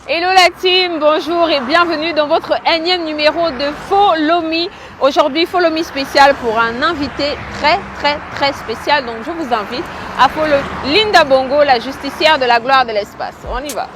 Hello la team, bonjour et bienvenue dans votre énième numéro de Follow Me. Aujourd'hui, Follow Me spécial pour un invité très spécial. Donc je vous invite à follow Linda Bongo, la justicière de la gloire de l'espace. On y va.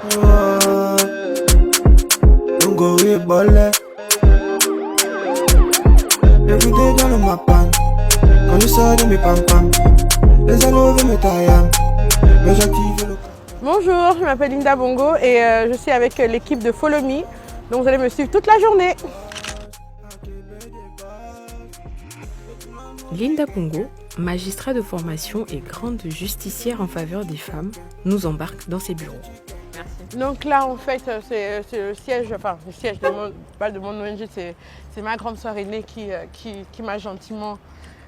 Bonjour, je m'appelle Linda Bongo et je suis avec l'équipe de Follow Me. Donc vous allez me suivre toute la journée. Linda Bongo, magistrat de formation et grande justicière en faveur des femmes, nous embarque dans ses bureaux. Merci. Donc là en fait c'est le siège, pas de mon ONG, c'est ma grande sœur aînée qui m'a gentiment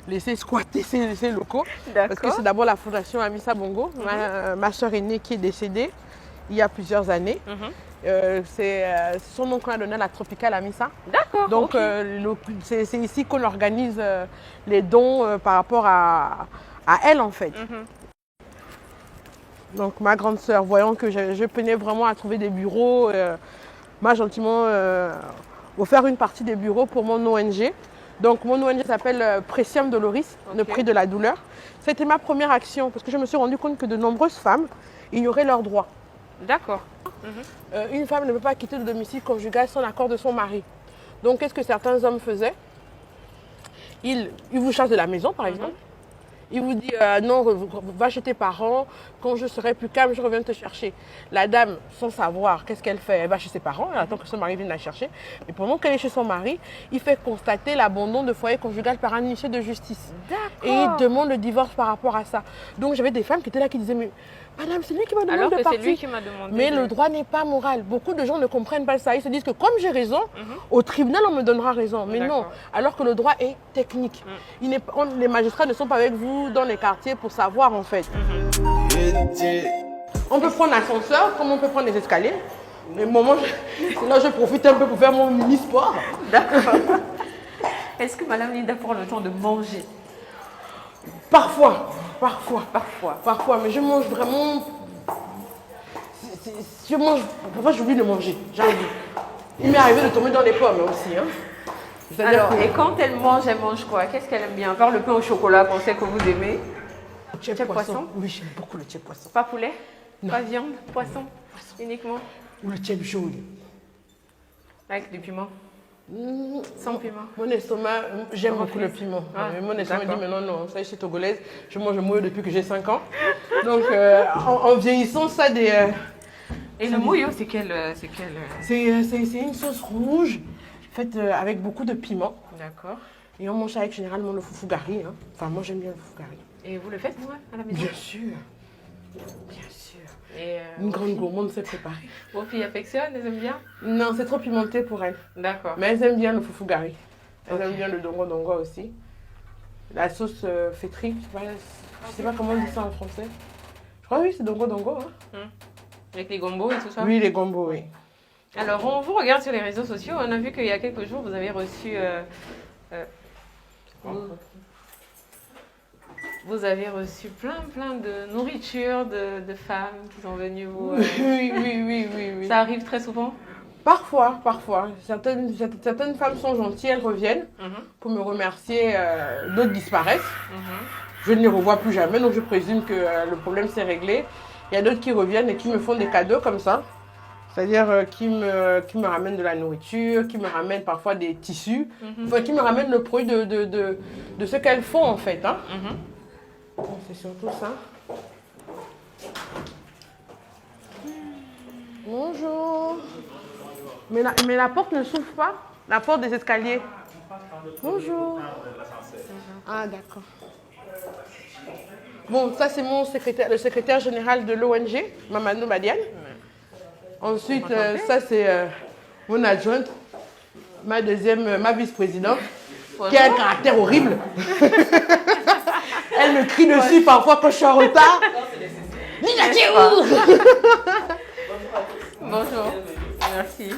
laissé squatter ces locaux. Parce que c'est d'abord la fondation Amissa Bongo, ma sœur aînée qui est décédée il y a plusieurs années. C'est son nom qu'on a donné à la Tropicale Amissa. D'accord. Donc c'est ici qu'on organise les dons par rapport à elle en fait. Donc ma grande sœur, voyant que je peinais vraiment à trouver des bureaux, m'a gentiment offert une partie des bureaux pour mon ONG. Donc mon ONG s'appelle Precium Doloris, le prix de la douleur. C'était ma première action parce que je me suis rendu compte que de nombreuses femmes ignoraient leurs droits. D'accord. Une femme ne peut pas quitter le domicile conjugal sans l'accord de son mari. Donc qu'est-ce que certains hommes faisaient? Ils vous chassent de la maison par exemple. Il vous dit non, va chez tes parents, quand je serai plus calme, je reviens te chercher. La dame, sans savoir, qu'est-ce qu'elle fait? Elle va chez ses parents, elle attend que son mari vienne la chercher. Mais pendant qu'elle est chez son mari, il fait constater l'abandon de foyer conjugal par un huissier de justice. Et il demande le divorce par rapport à ça. Donc j'avais des femmes qui étaient là qui disaient mais madame, c'est lui qui m'a demandé de partir. Alors que c'est lui qui m'a demandé. Mais le droit n'est pas moral. Beaucoup de gens ne comprennent pas ça. Ils se disent que comme j'ai raison, au tribunal, on me donnera raison. Mais non, alors que le droit est technique. Les magistrats ne sont pas avec vous dans les quartiers pour savoir en fait. On peut prendre l'ascenseur, comme on peut prendre les escaliers. Mais moment, là, je profite un peu pour faire mon mini-sport. D'accord. Est-ce que madame Linda prend le temps de manger? Parfois, mais je mange vraiment. Parfois j'oublie de manger, j'ai envie. Il m'est arrivé de tomber dans les pommes aussi. Alors, et quand elle mange quoi? Qu'est-ce qu'elle aime bien? À part le pain au chocolat qu'on sait que vous aimez. Tchèp poisson? Oui, j'aime beaucoup le tchèp poisson. Pas poulet? Non. Pas viande? Poisson uniquement? Ou le tchèp jaune. Avec du piment? Sans piment. Mon estomac, j'aime beaucoup le piment. Mon estomac me dit mais non, ça je suis togolaise, je mange le mouillot depuis que j'ai 5 ans. Donc en vieillissant, ça des... Et le mouillot, c'est quel C'est une sauce rouge faite avec beaucoup de piment. D'accord. Et on mange avec généralement le foufou gari. Enfin, moi j'aime bien le foufou gari. Et vous le faites vous à la maison? Bien sûr. Et une grande gourmande sait préparer. Vos filles affectionnent, elles aiment bien? Non, c'est trop pimenté pour elles. D'accord. Mais elles aiment bien le foufou gari. Elles aiment bien le dongo dongo aussi. La sauce fétri, je sais pas comment on dit ça en français. Je crois oui, c'est dongo dongo. Avec les gombos et tout ça? Oui, les gombos, oui. Alors, on vous regarde sur les réseaux sociaux. On a vu qu'il y a quelques jours, vous avez reçu... Vous avez reçu plein de nourriture de femmes qui sont venues vous... Oui. Ça arrive très souvent? Parfois. Certaines femmes sont gentilles, elles reviennent pour me remercier. D'autres disparaissent. Je ne les revois plus jamais, donc je présume que le problème s'est réglé. Il y a d'autres qui reviennent et qui me font des cadeaux comme ça. C'est-à-dire qui me ramènent de la nourriture, qui me ramènent parfois des tissus, enfin, qui me ramènent le produit de ce qu'elles font en fait. C'est surtout ça. Bonjour. Mais la porte ne s'ouvre pas, la porte des escaliers. Bonjour. Ah d'accord. Bon, ça c'est le secrétaire général de l'ONG, Mamadou Badiane. Ensuite, ça c'est mon adjointe, ma vice-présidente, qui a un caractère horrible. Elle me crie dessus parfois quand je suis en retard. Nina, tu es où? Bonjour, merci.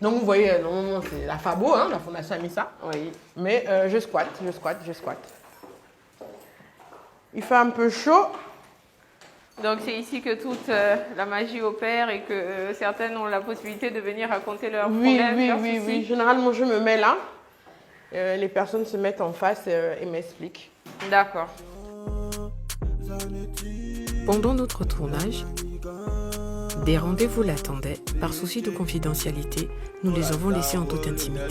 Donc vous voyez, normalement c'est la FABO, la Fondation Amissa. Oui. Mais je squatte. Il fait un peu chaud. Donc c'est ici que toute la magie opère et que certaines ont la possibilité de venir raconter leurs problèmes, leurs soucis. Oui. Généralement, je me mets là. Les personnes se mettent en face et m'expliquent. D'accord. Pendant notre tournage, des rendez-vous l'attendaient. Par souci de confidentialité, nous les avons laissés en toute intimité.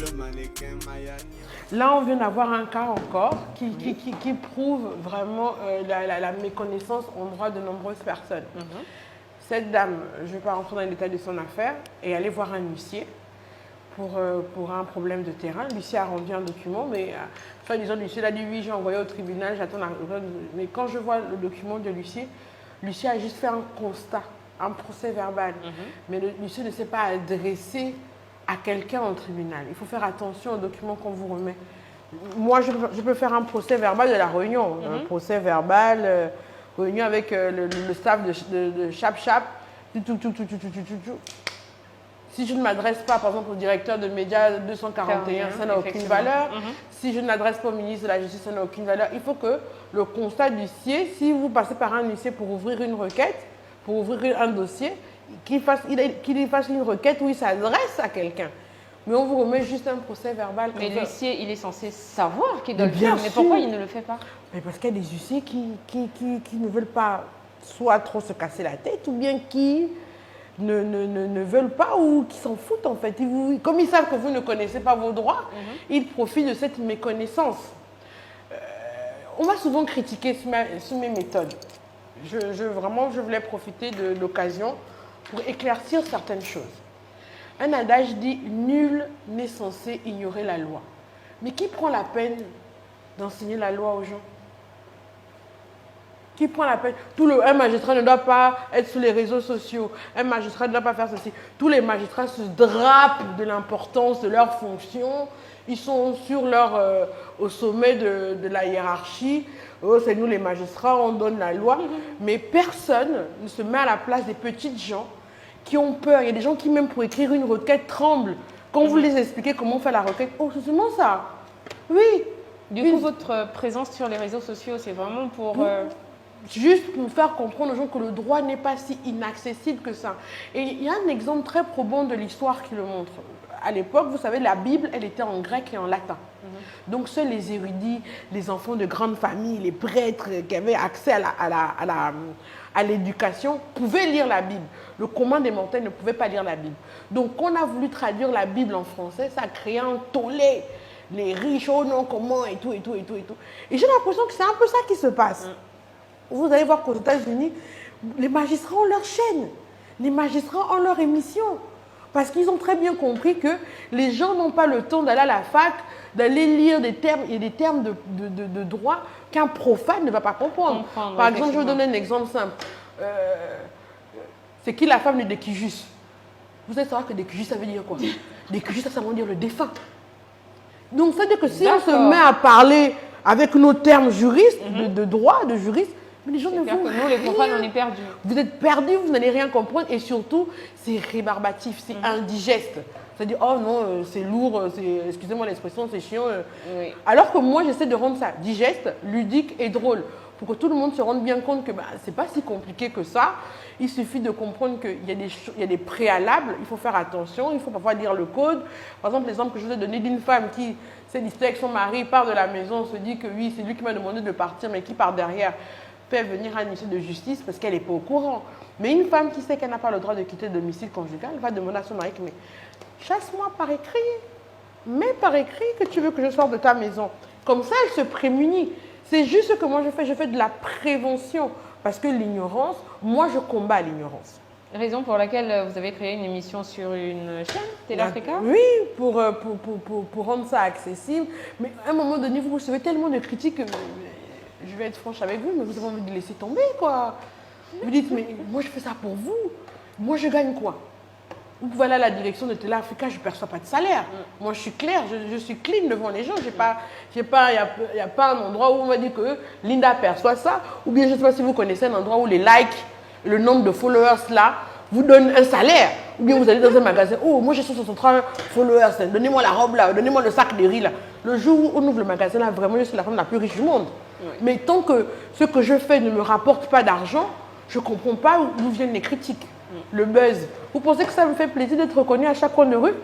Là, on vient d'avoir un cas encore qui prouve vraiment la méconnaissance en droit de nombreuses personnes. Cette dame, je ne vais pas rentrer dans les détails de son affaire, est allée voir un huissier pour un problème de terrain. L'huissier a rendu un document, mais soit disant l'huissier a dit oui, j'ai envoyé au tribunal, j'attends la... Mais quand je vois le document de l'huissier a juste fait un constat, un procès verbal. Mais l'huissier ne s'est pas adressé à quelqu'un au tribunal. Il faut faire attention aux documents qu'on vous remet. Moi, je peux faire un procès verbal de la réunion, un procès verbal, réunion avec le staff de Chap. Si je ne m'adresse pas, par exemple, au directeur de médias 241, ça n'a aucune valeur. Si je ne m'adresse pas au ministre de la Justice, ça n'a aucune valeur. Il faut que le constat d'huissier, si vous passez par un huissier pour ouvrir une requête, pour ouvrir un dossier, qu'il fasse une requête où il s'adresse à quelqu'un. Mais on vous remet juste un procès verbal. Mais l'huissier, il est censé savoir qu'il doit le faire. Mais pourquoi il ne le fait pas? Mais parce qu'il y a des huissiers qui ne veulent pas soit trop se casser la tête, ou bien qui ne veulent pas ou qui s'en foutent en fait. Comme ils savent que vous ne connaissez pas vos droits, ils profitent de cette méconnaissance. On m'a souvent critiqué sur mes méthodes. Vraiment, je voulais profiter de l'occasion pour éclaircir certaines choses. Un adage dit « Nul n'est censé ignorer la loi ». Mais qui prend la peine d'enseigner la loi aux gens? Qui prend la peine? Un magistrat ne doit pas être sur les réseaux sociaux. Un magistrat ne doit pas faire ceci. Tous les magistrats se drapent de l'importance de leur fonction. Ils sont au sommet de la hiérarchie. Oh, c'est nous les magistrats, on donne la loi. Mais personne ne se met à la place des petites gens qui ont peur. Il y a des gens qui, même pour écrire une requête, tremblent. Quand vous les expliquez comment faire la requête, oh, c'est seulement ça. Oui. Du coup, votre présence sur les réseaux sociaux, c'est vraiment pour... Juste pour faire comprendre aux gens que le droit n'est pas si inaccessible que ça. Et il y a un exemple très probant de l'histoire qui le montre. À l'époque, vous savez, la Bible, elle était en grec et en latin. Donc, seuls les érudits, les enfants de grandes familles, les prêtres qui avaient accès à l'éducation pouvaient lire la Bible. Le commun des mortels ne pouvait pas lire la Bible. Donc, quand on a voulu traduire la Bible en français, ça a créé un tollé. Les riches, oh non, comment, et tout. Et j'ai l'impression que c'est un peu ça qui se passe. Vous allez voir qu'aux États-Unis, les magistrats ont leur chaîne. Les magistrats ont leur émission. Parce qu'ils ont très bien compris que les gens n'ont pas le temps d'aller à la fac, d'aller lire des termes, il y a des termes de droit qu'un profane ne va pas comprendre. Par exemple, je vais vous donner un exemple simple. C'est qui la femme de Décujus? Vous allez savoir que Décujus, ça veut dire quoi? Décujus, ça veut dire le défunt. Donc, ça veut dire que si on se met à parler avec nos termes juristes, de droit, de juristes, mais les gens ne vont que nous, les profanes, on est perdus. Vous êtes perdus, vous n'allez rien comprendre et surtout, c'est rébarbatif, c'est indigeste. C'est-à-dire, oh non, c'est lourd, excusez-moi l'expression, c'est chiant. Oui. Alors que moi, j'essaie de rendre ça digeste, ludique et drôle. Pour que tout le monde se rende bien compte que ce n'est pas si compliqué que ça. Il suffit de comprendre qu'il y a des préalables, il faut faire attention, il faut parfois lire le code. Par exemple, l'exemple que je vous ai donné d'une femme qui s'est disputée avec son mari, part de la maison, se dit que oui, c'est lui qui m'a demandé de partir, mais qui part derrière, fait venir un huissier de justice parce qu'elle n'est pas au courant. Mais une femme qui sait qu'elle n'a pas le droit de quitter le domicile conjugal, va demander à son mari, mais chasse-moi par écrit, mets par écrit que tu veux que je sorte de ta maison. Comme ça, elle se prémunit. C'est juste ce que moi je fais de la prévention. Parce que l'ignorance, moi je combats l'ignorance. Raison pour laquelle vous avez créé une émission sur une chaîne, Télé Africa? Oui, pour rendre ça accessible. Mais à un moment donné, vous recevez tellement de critiques que je vais être franche avec vous, mais vous avez envie de laisser tomber, quoi. Vous dites, mais moi je fais ça pour vous. Moi je gagne quoi? Vous pouvez aller à la direction de Télé Africa, je ne perçois pas de salaire. Moi, je suis claire, je suis clean devant les gens. Il n'y a pas un endroit où on va dire que Linda perçoit ça. Ou bien, je ne sais pas si vous connaissez un endroit où les likes, le nombre de followers là, vous donnent un salaire. Ou bien, vous allez dans un magasin, oh, moi, j'ai 163 followers, donnez-moi la robe là, donnez-moi le sac de riz là. Le jour où on ouvre le magasin là, vraiment, je suis la femme la plus riche du monde. Oui. Mais tant que ce que je fais ne me rapporte pas d'argent, je ne comprends pas d'où viennent les critiques, le buzz. Vous pensez que ça me fait plaisir d'être reconnu à chaque coin de rue?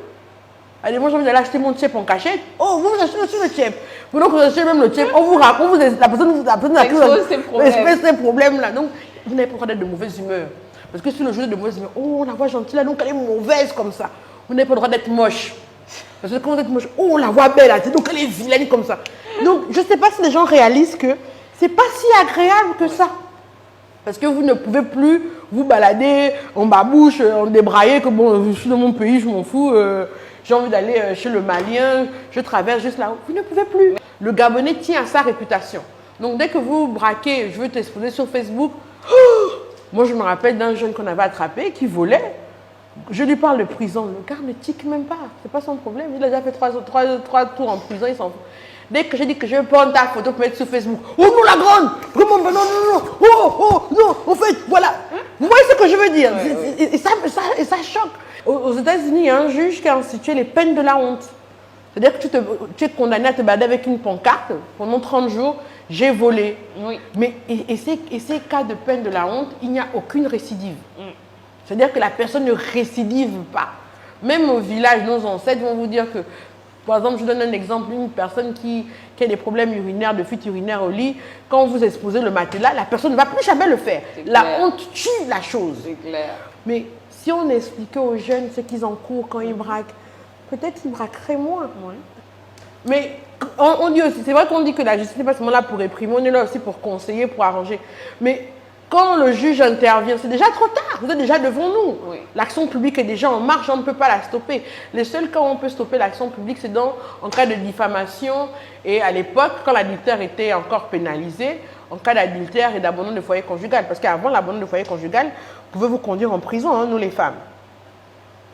Allez, moi j'ai envie d'aller acheter mon tchèp en cachette. Oh, vous achetez aussi le tchèp. Pendant que vous achetez même le tchèp, on vous raconte, la personne a ces problèmes-là. Donc, vous n'avez pas le droit d'être de mauvaise humeur. Parce que si le jour est de mauvaise humeur, oh, on la voit gentille là, donc elle est mauvaise comme ça. Vous n'avez pas le droit d'être moche. Parce que quand vous êtes moche, oh, on la voit belle là, donc elle est vilaine comme ça. Donc, je ne sais pas si les gens réalisent que c'est pas si agréable que ça. Parce que vous ne pouvez plus vous balader en babouche, en débraillé, que bon, je suis dans mon pays, je m'en fous. J'ai envie d'aller chez le Malien, je traverse juste là. Vous ne pouvez plus. Le Gabonais tient à sa réputation. Donc, dès que vous braquez, je veux t'exposer sur Facebook, oh, moi, je me rappelle d'un jeune qu'on avait attrapé qui volait. Je lui parle de prison. Le gars ne tique même pas. Ce n'est pas son problème. Il a déjà fait trois tours en prison, il s'en fout. Dès que j'ai dit que je vais prendre ta photo pour mettre sur Facebook, oh non, la grande, vraiment, non, non, non, oh, non, en fait, voilà. Vous voyez ce que je veux dire? Et ça choque. Aux États-Unis, il y a un juge qui a institué les peines de la honte. C'est-à-dire que tu es condamné à te balader avec une pancarte pendant 30 jours, j'ai volé. Oui. Mais ces cas de peine de la honte, il n'y a aucune récidive. C'est-à-dire que la personne ne récidive pas. Même au village, nos ancêtres vont vous dire que, par exemple, je donne un exemple, une personne qui a des problèmes urinaires, de fuite urinaire au lit, quand vous exposez le matelas, la personne ne va plus jamais le faire. La honte tue la chose. C'est clair. Mais si on expliquait aux jeunes ce qu'ils encourent quand ils braquent, peut-être qu'ils braqueraient moins. Oui. Mais on dit aussi, c'est vrai qu'on dit que la justice n'est pas seulement là pour réprimer, on est là aussi pour conseiller, pour arranger. Mais quand le juge intervient, c'est déjà trop tard, vous êtes déjà devant nous. Oui. L'action publique est déjà en marche, on ne peut pas la stopper. Les seuls cas où on peut stopper l'action publique, c'est en cas de diffamation et à l'époque, quand l'adultère était encore pénalisé, en cas d'adultère et d'abandon de foyer conjugal. Parce qu'avant l'abandon de foyer conjugal, vous pouvez vous conduire en prison, hein, nous les femmes.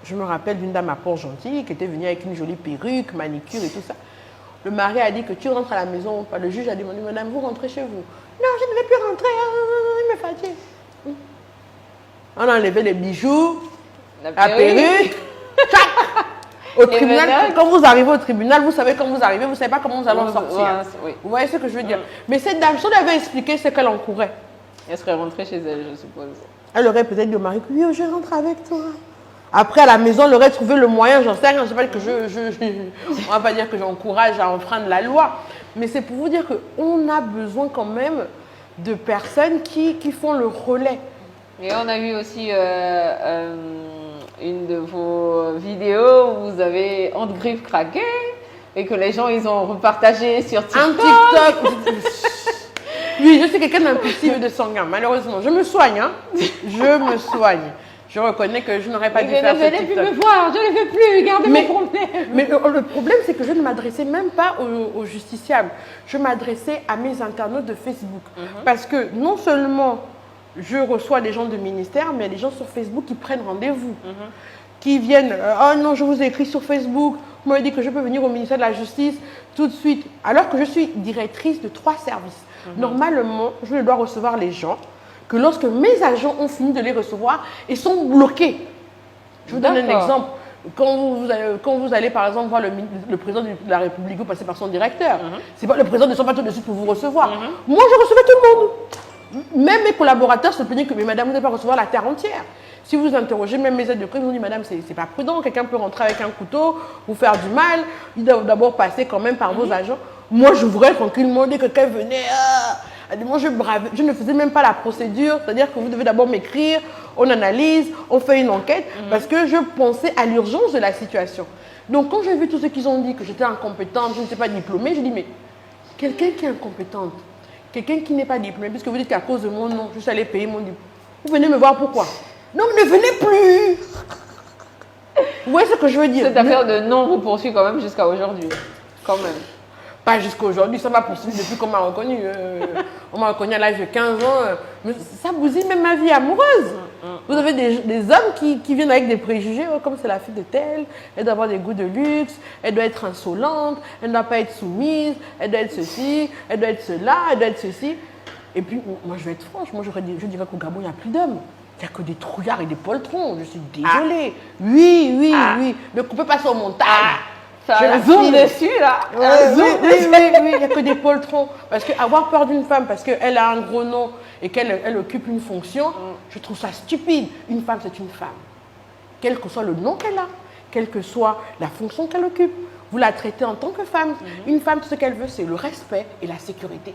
Je me rappelle d'une dame à Port-Gentil qui était venue avec une jolie perruque, manicure et tout ça. Le mari a dit que tu rentres à la maison ou pas. Le juge a demandé, madame, vous rentrez chez vous. Non, je ne vais plus rentrer, il me fatigue. On a enlevé les bijoux, la perruque. Au tribunal, quand vous arrivez au tribunal, vous savez quand vous arrivez, vous ne savez pas comment vous allez en sortir. Oui. Vous voyez ce que je veux dire? Mais cette dame, si on avait expliqué ce qu'elle encourait, elle serait rentrée chez elle, je suppose. Elle aurait peut-être dit au mari, oui, je rentre avec toi. Après, à la maison, elle aurait trouvé le moyen, j'en sais rien, je ne sais pas que on va pas dire que j'encourage à enfreindre la loi, mais c'est pour vous dire qu'on a besoin quand même de personnes qui font le relais. Et on a vu aussi une de vos vidéos où vous avez entre griffes craqué et que les gens, ils ont repartagé sur TikTok. Un TikTok. Oui, je suis quelqu'un d'impulsif et de sanguin, malheureusement. Je me soigne, hein. Je me soigne. Je reconnais que je n'aurais pas dû faire ce TikTok. Je ne venez plus me voir, je ne le fais plus, gardez mon problème. Mais le problème, c'est que je ne m'adressais même pas aux justiciables. Je m'adressais à mes internautes de Facebook. Parce que non seulement je reçois des gens de ministère, mais il y a des gens sur Facebook qui prennent rendez-vous. Qui viennent, oh non, je vous ai écrit sur Facebook, vous m'avez dit que je peux venir au ministère de la Justice tout de suite. Alors que je suis directrice de 3 services. Normalement, je dois recevoir les gens que lorsque mes agents ont fini de les recevoir, ils sont bloqués. Je vous donne un exemple. Quand vous allez, par exemple, voir le président de la République, vous passez par son directeur. C'est pas le président ne sont pas tout de suite pour vous recevoir. Moi, je recevais tout le monde. Même mes collaborateurs se plaignaient que, mais madame, vous n'allez pas recevoir la terre entière. Si vous interrogez même mes aides de presse, ils vous disent, madame, c'est pas prudent, quelqu'un peut rentrer avec un couteau, vous faire du mal, il doit d'abord passer quand même par vos agents. Moi, j'ouvrais tranquillement, dès que quelqu'un venait, moi, je ne faisais même pas la procédure, c'est-à-dire que vous devez d'abord m'écrire, on analyse, on fait une enquête, parce que je pensais à l'urgence de la situation. Donc, quand j'ai vu tous ceux qui ont dit que j'étais incompétente, je ne sais pas diplômée, je dis, mais quelqu'un qui est incompétente, quelqu'un qui n'est pas diplômé, puisque vous dites qu'à cause de mon nom, je suis allée payer mon diplôme, vous venez me voir pourquoi? Non, ne venez plus. Vous voyez ce que je veux dire? Cette affaire de non vous poursuit quand même jusqu'à aujourd'hui. Quand même. Pas jusqu'à aujourd'hui, ça m'a poursuivi depuis qu'on m'a reconnu. On m'a reconnu à l'âge de 15 ans. Mais ça bousille même ma vie amoureuse. Vous avez des hommes qui viennent avec des préjugés, comme c'est la fille de telle, elle doit avoir des goûts de luxe, elle doit être insolente, elle ne doit pas être soumise, elle doit être ceci, elle doit être cela, elle doit être ceci. Et puis, moi je vais être franche, moi je dirais qu'au Gabon, il n'y a plus d'hommes. Il n'y a que des trouillards et des poltrons, je suis désolée. Oui. Ne coupez pas ça au montage. Ça Je la zoom file. dessus, là. Ouais, Un oui, zoom oui, dessus. oui, oui, il n'y a que des poltrons. Parce qu'avoir peur d'une femme, parce qu'elle a un gros nom et qu'elle occupe une fonction, je trouve ça stupide. Une femme, c'est une femme. Quel que soit le nom qu'elle a, quelle que soit la fonction qu'elle occupe, vous la traitez en tant que femme. Une femme, tout ce qu'elle veut, c'est le respect et la sécurité.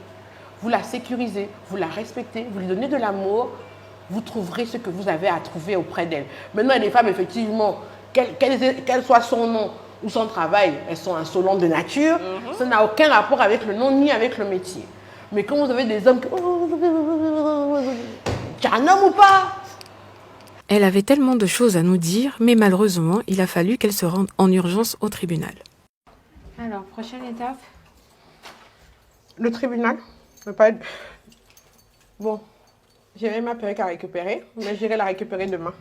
Vous la sécurisez, vous la respectez, vous lui donnez de l'amour, vous trouverez ce que vous avez à trouver auprès d'elle. Maintenant, il y a des femmes, effectivement, quel soit son nom ou son travail, elles sont insolentes de nature. Ça n'a aucun rapport avec le nom ni avec le métier. Mais quand vous avez des hommes qui... Tu es un homme ou pas? Elle avait tellement de choses à nous dire, mais malheureusement, il a fallu qu'elle se rende en urgence au tribunal. Alors, prochaine étape. Le tribunal ne pas être... Bon, j'ai ma perruque à récupérer, mais j'irai la récupérer demain.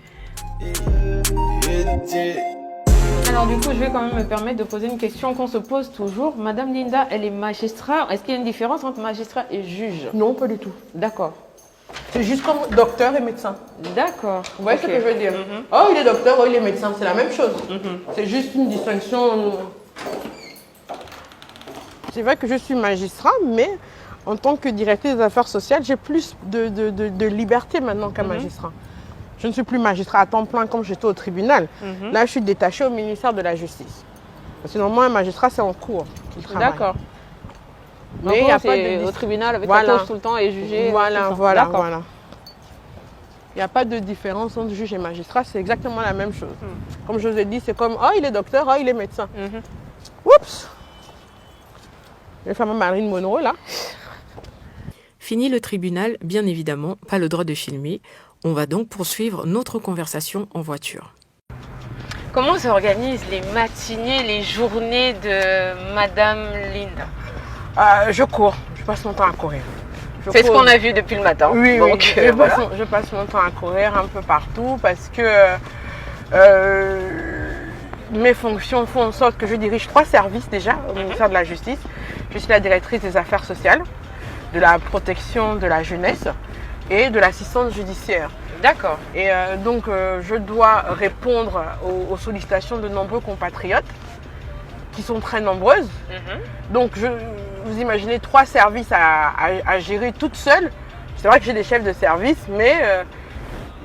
Alors, du coup, je vais quand même me permettre de poser une question qu'on se pose toujours. Madame Linda, elle est magistrat. Est-ce qu'il y a une différence entre magistrat et juge? Non, pas du tout. D'accord. C'est juste comme docteur et médecin. D'accord. Vous voyez ce Ok. que je veux dire? Oh, il est docteur, oh, il est médecin, c'est la même chose. C'est juste une distinction. C'est vrai que je suis magistrat, mais en tant que directrice des affaires sociales, j'ai plus de liberté maintenant qu'un magistrat. Je ne suis plus magistrat à temps plein comme j'étais au tribunal. Là, je suis détachée au ministère de la Justice. Parce que normalement, un magistrat, c'est en cours qu'il travaille. D'accord. Mais il n'y a pas de au tribunal avec Voilà. la touche tout le temps et jugé. Voilà, tout le temps. voilà, D'accord. voilà. Il n'y a pas de différence entre juge et magistrat, c'est exactement la même chose. Comme je vous ai dit, c'est comme, oh, il est docteur, oh, il est médecin. Oups! Les femmes Marine Monroe, là. Fini le tribunal, bien évidemment, pas le droit de filmer. On va donc poursuivre notre conversation en voiture. Comment s'organisent les matinées, les journées de Madame Linda? Je cours, je passe mon temps à courir. C'est ce qu'on a vu depuis le matin. Oui, Donc, oui. voilà. Je passe mon temps à courir un peu partout parce que mes fonctions font en sorte que je dirige 3 services déjà au ministère de la Justice. Je suis la directrice des affaires sociales, de la protection de la jeunesse et de l'assistance judiciaire. D'accord. Et donc, je dois répondre aux sollicitations de nombreux compatriotes qui sont très nombreuses. Donc, vous imaginez 3 services à gérer toute seule. C'est vrai que j'ai des chefs de service, mais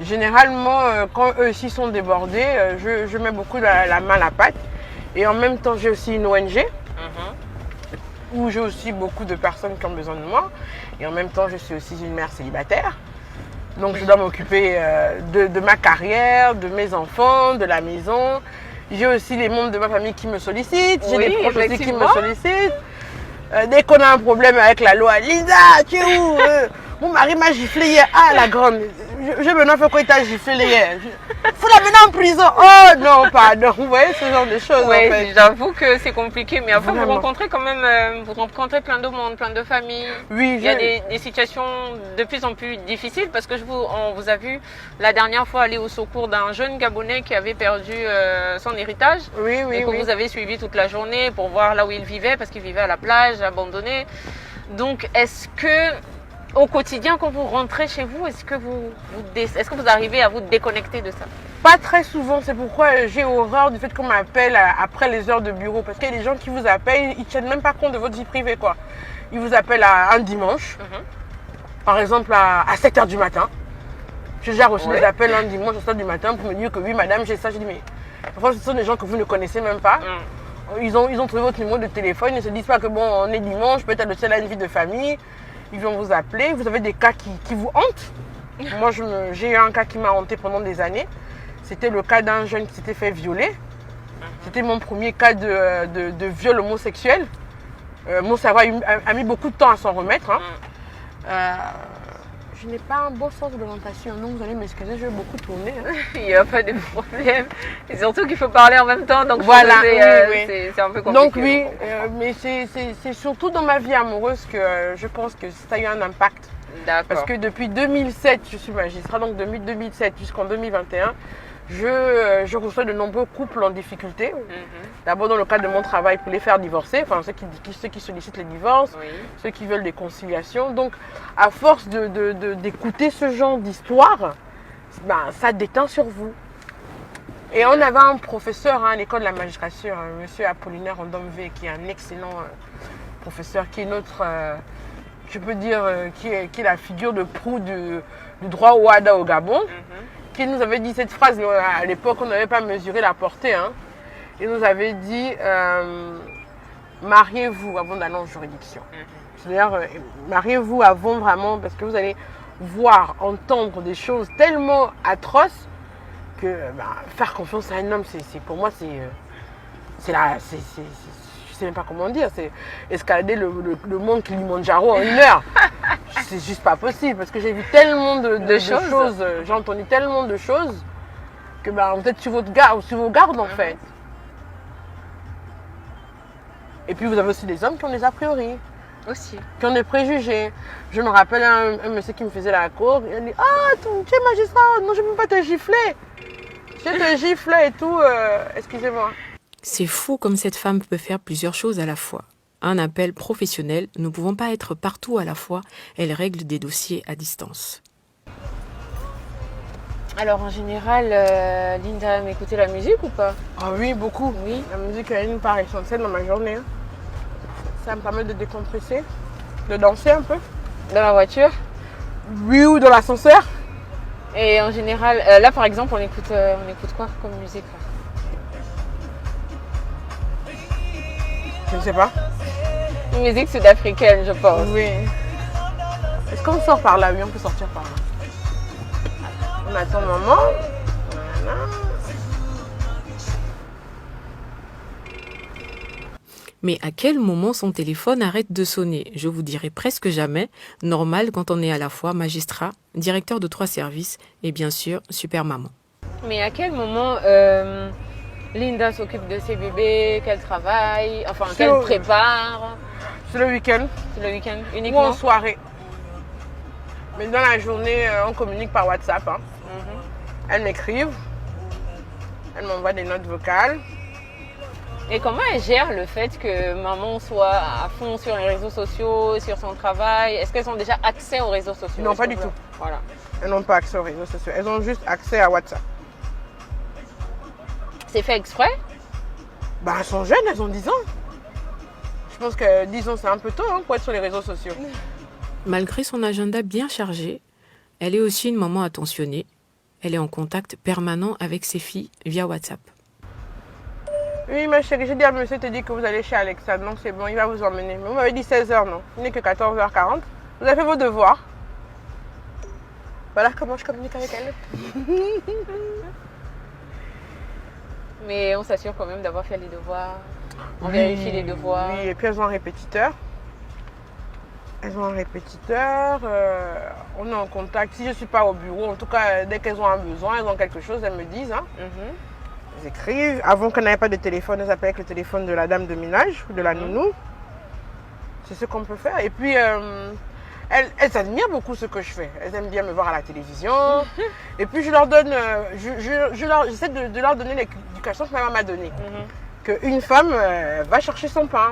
généralement, quand eux aussi sont débordés, je mets beaucoup la main à la pâte. Et en même temps, j'ai aussi une ONG où j'ai aussi beaucoup de personnes qui ont besoin de moi. Et en même temps, je suis aussi une mère célibataire. Donc, je dois m'occuper de ma carrière, de mes enfants, de la maison. J'ai aussi les membres de ma famille qui me sollicitent. J'ai Oui, des proches aussi qui me effectivement. sollicitent. Dès qu'on a un problème avec la loi, Linda, tu es où? Mon mari m'a giflé hier. Ah, la grande. Je maintenant fais quoi, il t'a giflé hier? Faut la mener en prison. Oh non, pardon. Vous voyez ce genre de choses, Oui, en fait. j'avoue que c'est compliqué, mais après vous Vraiment. rencontrez quand même, vous rencontrez plein de monde, plein de familles. Oui, Il y a des situations de plus en plus difficiles parce que on vous a vu la dernière fois aller au secours d'un jeune Gabonais qui avait perdu son héritage Oui, oui, et que oui. vous avez suivi toute la journée pour voir là où il vivait parce qu'il vivait à la plage, abandonné. Donc, est-ce que au quotidien, quand vous rentrez chez vous, est-ce que vous arrivez à vous déconnecter de ça? Pas très souvent, c'est pourquoi j'ai horreur du fait qu'on m'appelle après les heures de bureau. Parce qu'il y a des gens qui vous appellent, ils ne tiennent même pas compte de votre vie privée, quoi. Ils vous appellent un dimanche, par exemple à 7h du matin. Je gère aussi des appels un dimanche à 7h du matin pour me dire que oui, madame, j'ai ça. Je dis, mais parfois, ce sont des gens que vous ne connaissez même pas. Ils ont trouvé votre numéro de téléphone, ils ne se disent pas que bon, on est dimanche, peut-être le ciel a une vie de famille. Ils vont vous appeler, vous avez des cas qui vous hantent. Moi, j'ai eu un cas qui m'a hanté pendant des années. C'était le cas d'un jeune qui s'était fait violer. C'était mon premier cas de viol homosexuel. Mon cerveau a mis beaucoup de temps à s'en remettre. Je n'ai pas un bon sens de l'orientation, donc vous allez m'excuser, je vais beaucoup tourner. Il n'y a pas de problème. Et surtout qu'il faut parler en même temps, donc Voilà, c'est oui. c'est un peu compliqué. Donc oui, mais c'est surtout dans ma vie amoureuse que je pense que ça a eu un impact. D'accord. Parce que depuis 2007, je suis magistrat, donc depuis 2007 jusqu'en 2021, je reçois de nombreux couples en difficulté. D'abord dans le cadre de mon travail pour les faire divorcer, enfin ceux qui sollicitent les divorces, ceux qui veulent des conciliations. Donc à force d'écouter ce genre d'histoire, ben, ça déteint sur vous. Et on avait un professeur à l'école de la magistrature, monsieur Apollinaire Ndomvé, qui est un excellent professeur, qui est notre, je peux dire, qui est la figure de proue du droit Ouada au Gabon, qui nous avait dit cette phrase. À l'époque, on n'avait pas mesuré la portée. Hein. Il nous avait dit mariez-vous avant d'aller en juridiction. C'est-à-dire, mariez-vous avant vraiment, parce que vous allez voir, entendre des choses tellement atroces que faire confiance à un homme, pour moi, je sais même pas comment dire, c'est escalader le mont Kilimanjaro en 1 heure. C'est juste pas possible, parce que j'ai vu tellement de choses, j'ai entendu tellement de choses, que vous êtes sur vos gardes en fait. Et puis vous avez aussi des hommes qui ont des a priori. Aussi. Qui ont des préjugés. Je me rappelle un monsieur qui me faisait la cour, il a dit ah, tu es magistrat, non, je ne peux pas te gifler. Je te gifle et tout, excusez-moi. C'est fou comme cette femme peut faire plusieurs choses à la fois. Un appel professionnel, nous ne pouvons pas être partout à la fois, elle règle des dossiers à distance. Alors en général, Linda aime écouter la musique ou pas? Ah oui, beaucoup. Oui. La musique a une part essentielle dans ma journée. Hein. Ça me permet de décompresser, de danser un peu. Dans la voiture? Oui, ou dans l'ascenseur. Et en général, là par exemple, on écoute quoi comme musique là? Je ne sais pas. Une musique sud-africaine, je pense. Oui. Est-ce qu'on sort par là? Oui, on peut sortir par là. On attend maman. Voilà. Mais à quel moment son téléphone arrête de sonner? Je vous dirais presque jamais. Normal quand on est à la fois magistrat, directeur de 3 services et bien sûr super maman. Mais à quel moment Linda s'occupe de ses bébés, qu'elle travaille, enfin qu'elle prépare? C'est le week-end. C'est le week-end Ou uniquement? en soirée. Mais dans la journée, on communique par WhatsApp. Hein. Elles m'écrivent. Elles m'envoient des notes vocales. Et comment elle gère le fait que maman soit à fond sur les réseaux sociaux, sur son travail? Est-ce qu'elles ont déjà accès aux réseaux sociaux? Non, pas du tout. Voilà. Elles n'ont pas accès aux réseaux sociaux. Elles ont juste accès à WhatsApp. C'est fait exprès? Elles sont jeunes, elles ont 10 ans. Je pense que 10 ans, c'est un peu tôt hein, pour être sur les réseaux sociaux. Malgré son agenda bien chargé, elle est aussi une maman attentionnée. Elle est en contact permanent avec ses filles via WhatsApp. Oui, ma chérie, j'ai dit à monsieur, te dit que vous allez chez Alexandre, donc c'est bon, il va vous emmener. Mais vous m'avez dit 16h, non? Il n'est que 14h40. Vous avez fait vos devoirs. Voilà comment je communique avec elle. Mais on s'assure quand même d'avoir fait les devoirs. On vérifie les devoirs. Oui, et puis elles ont un répétiteur. On est en contact. Si je ne suis pas au bureau, en tout cas, dès qu'elles ont un besoin, elles ont quelque chose, elles me disent. Hein. Elles écrivent. Avant qu'on n'avait pas de téléphone, elles appellent avec le téléphone de la dame de ménage ou de la nounou. C'est ce qu'on peut faire. Et puis, elles admirent beaucoup ce que je fais. Elles aiment bien me voir à la télévision. Et puis, je leur donne, j'essaie de leur donner l'éducation que ma maman m'a donnée. Qu'une femme va chercher son pain,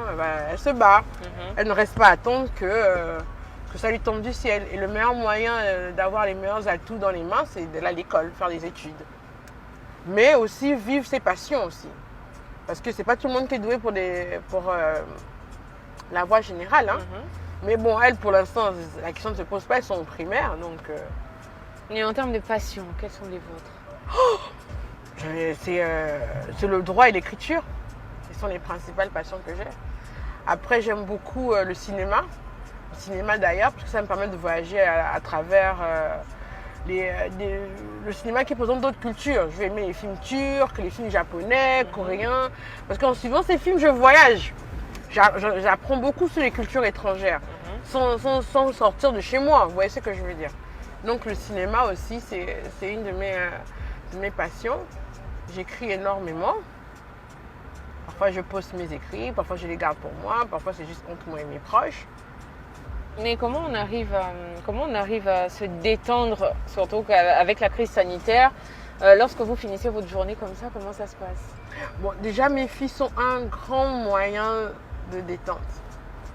elle se bat. Elle ne reste pas à attendre que ça lui tombe du ciel. Et le meilleur moyen d'avoir les meilleurs atouts dans les mains, c'est d'aller à l'école, faire des études. Mais aussi vivre ses passions aussi. Parce que c'est pas tout le monde qui est doué pour la voie générale. Hein. Mais bon, elles, pour l'instant, la question ne se pose pas, elles sont au primaire. Donc, Et en termes de passion, quelles sont les vôtres? C'est le droit et l'écriture. Ce sont les principales passions que j'ai. Après, j'aime beaucoup le cinéma. Le cinéma d'ailleurs, parce que ça me permet de voyager à travers le cinéma qui présente d'autres cultures. Je vais aimer les films turcs, les films japonais, coréens. Parce qu'en suivant ces films, je voyage. J'apprends beaucoup sur les cultures étrangères, sans sortir de chez moi. Vous voyez ce que je veux dire? Donc le cinéma aussi, c'est une de mes passions. J'écris énormément. Parfois, je poste mes écrits, parfois, je les garde pour moi, parfois, c'est juste entre moi et mes proches. Mais comment on arrive à se détendre, surtout avec la crise sanitaire, lorsque vous finissez votre journée comme ça, comment ça se passe? Bon, déjà, mes filles sont un grand moyen de détente.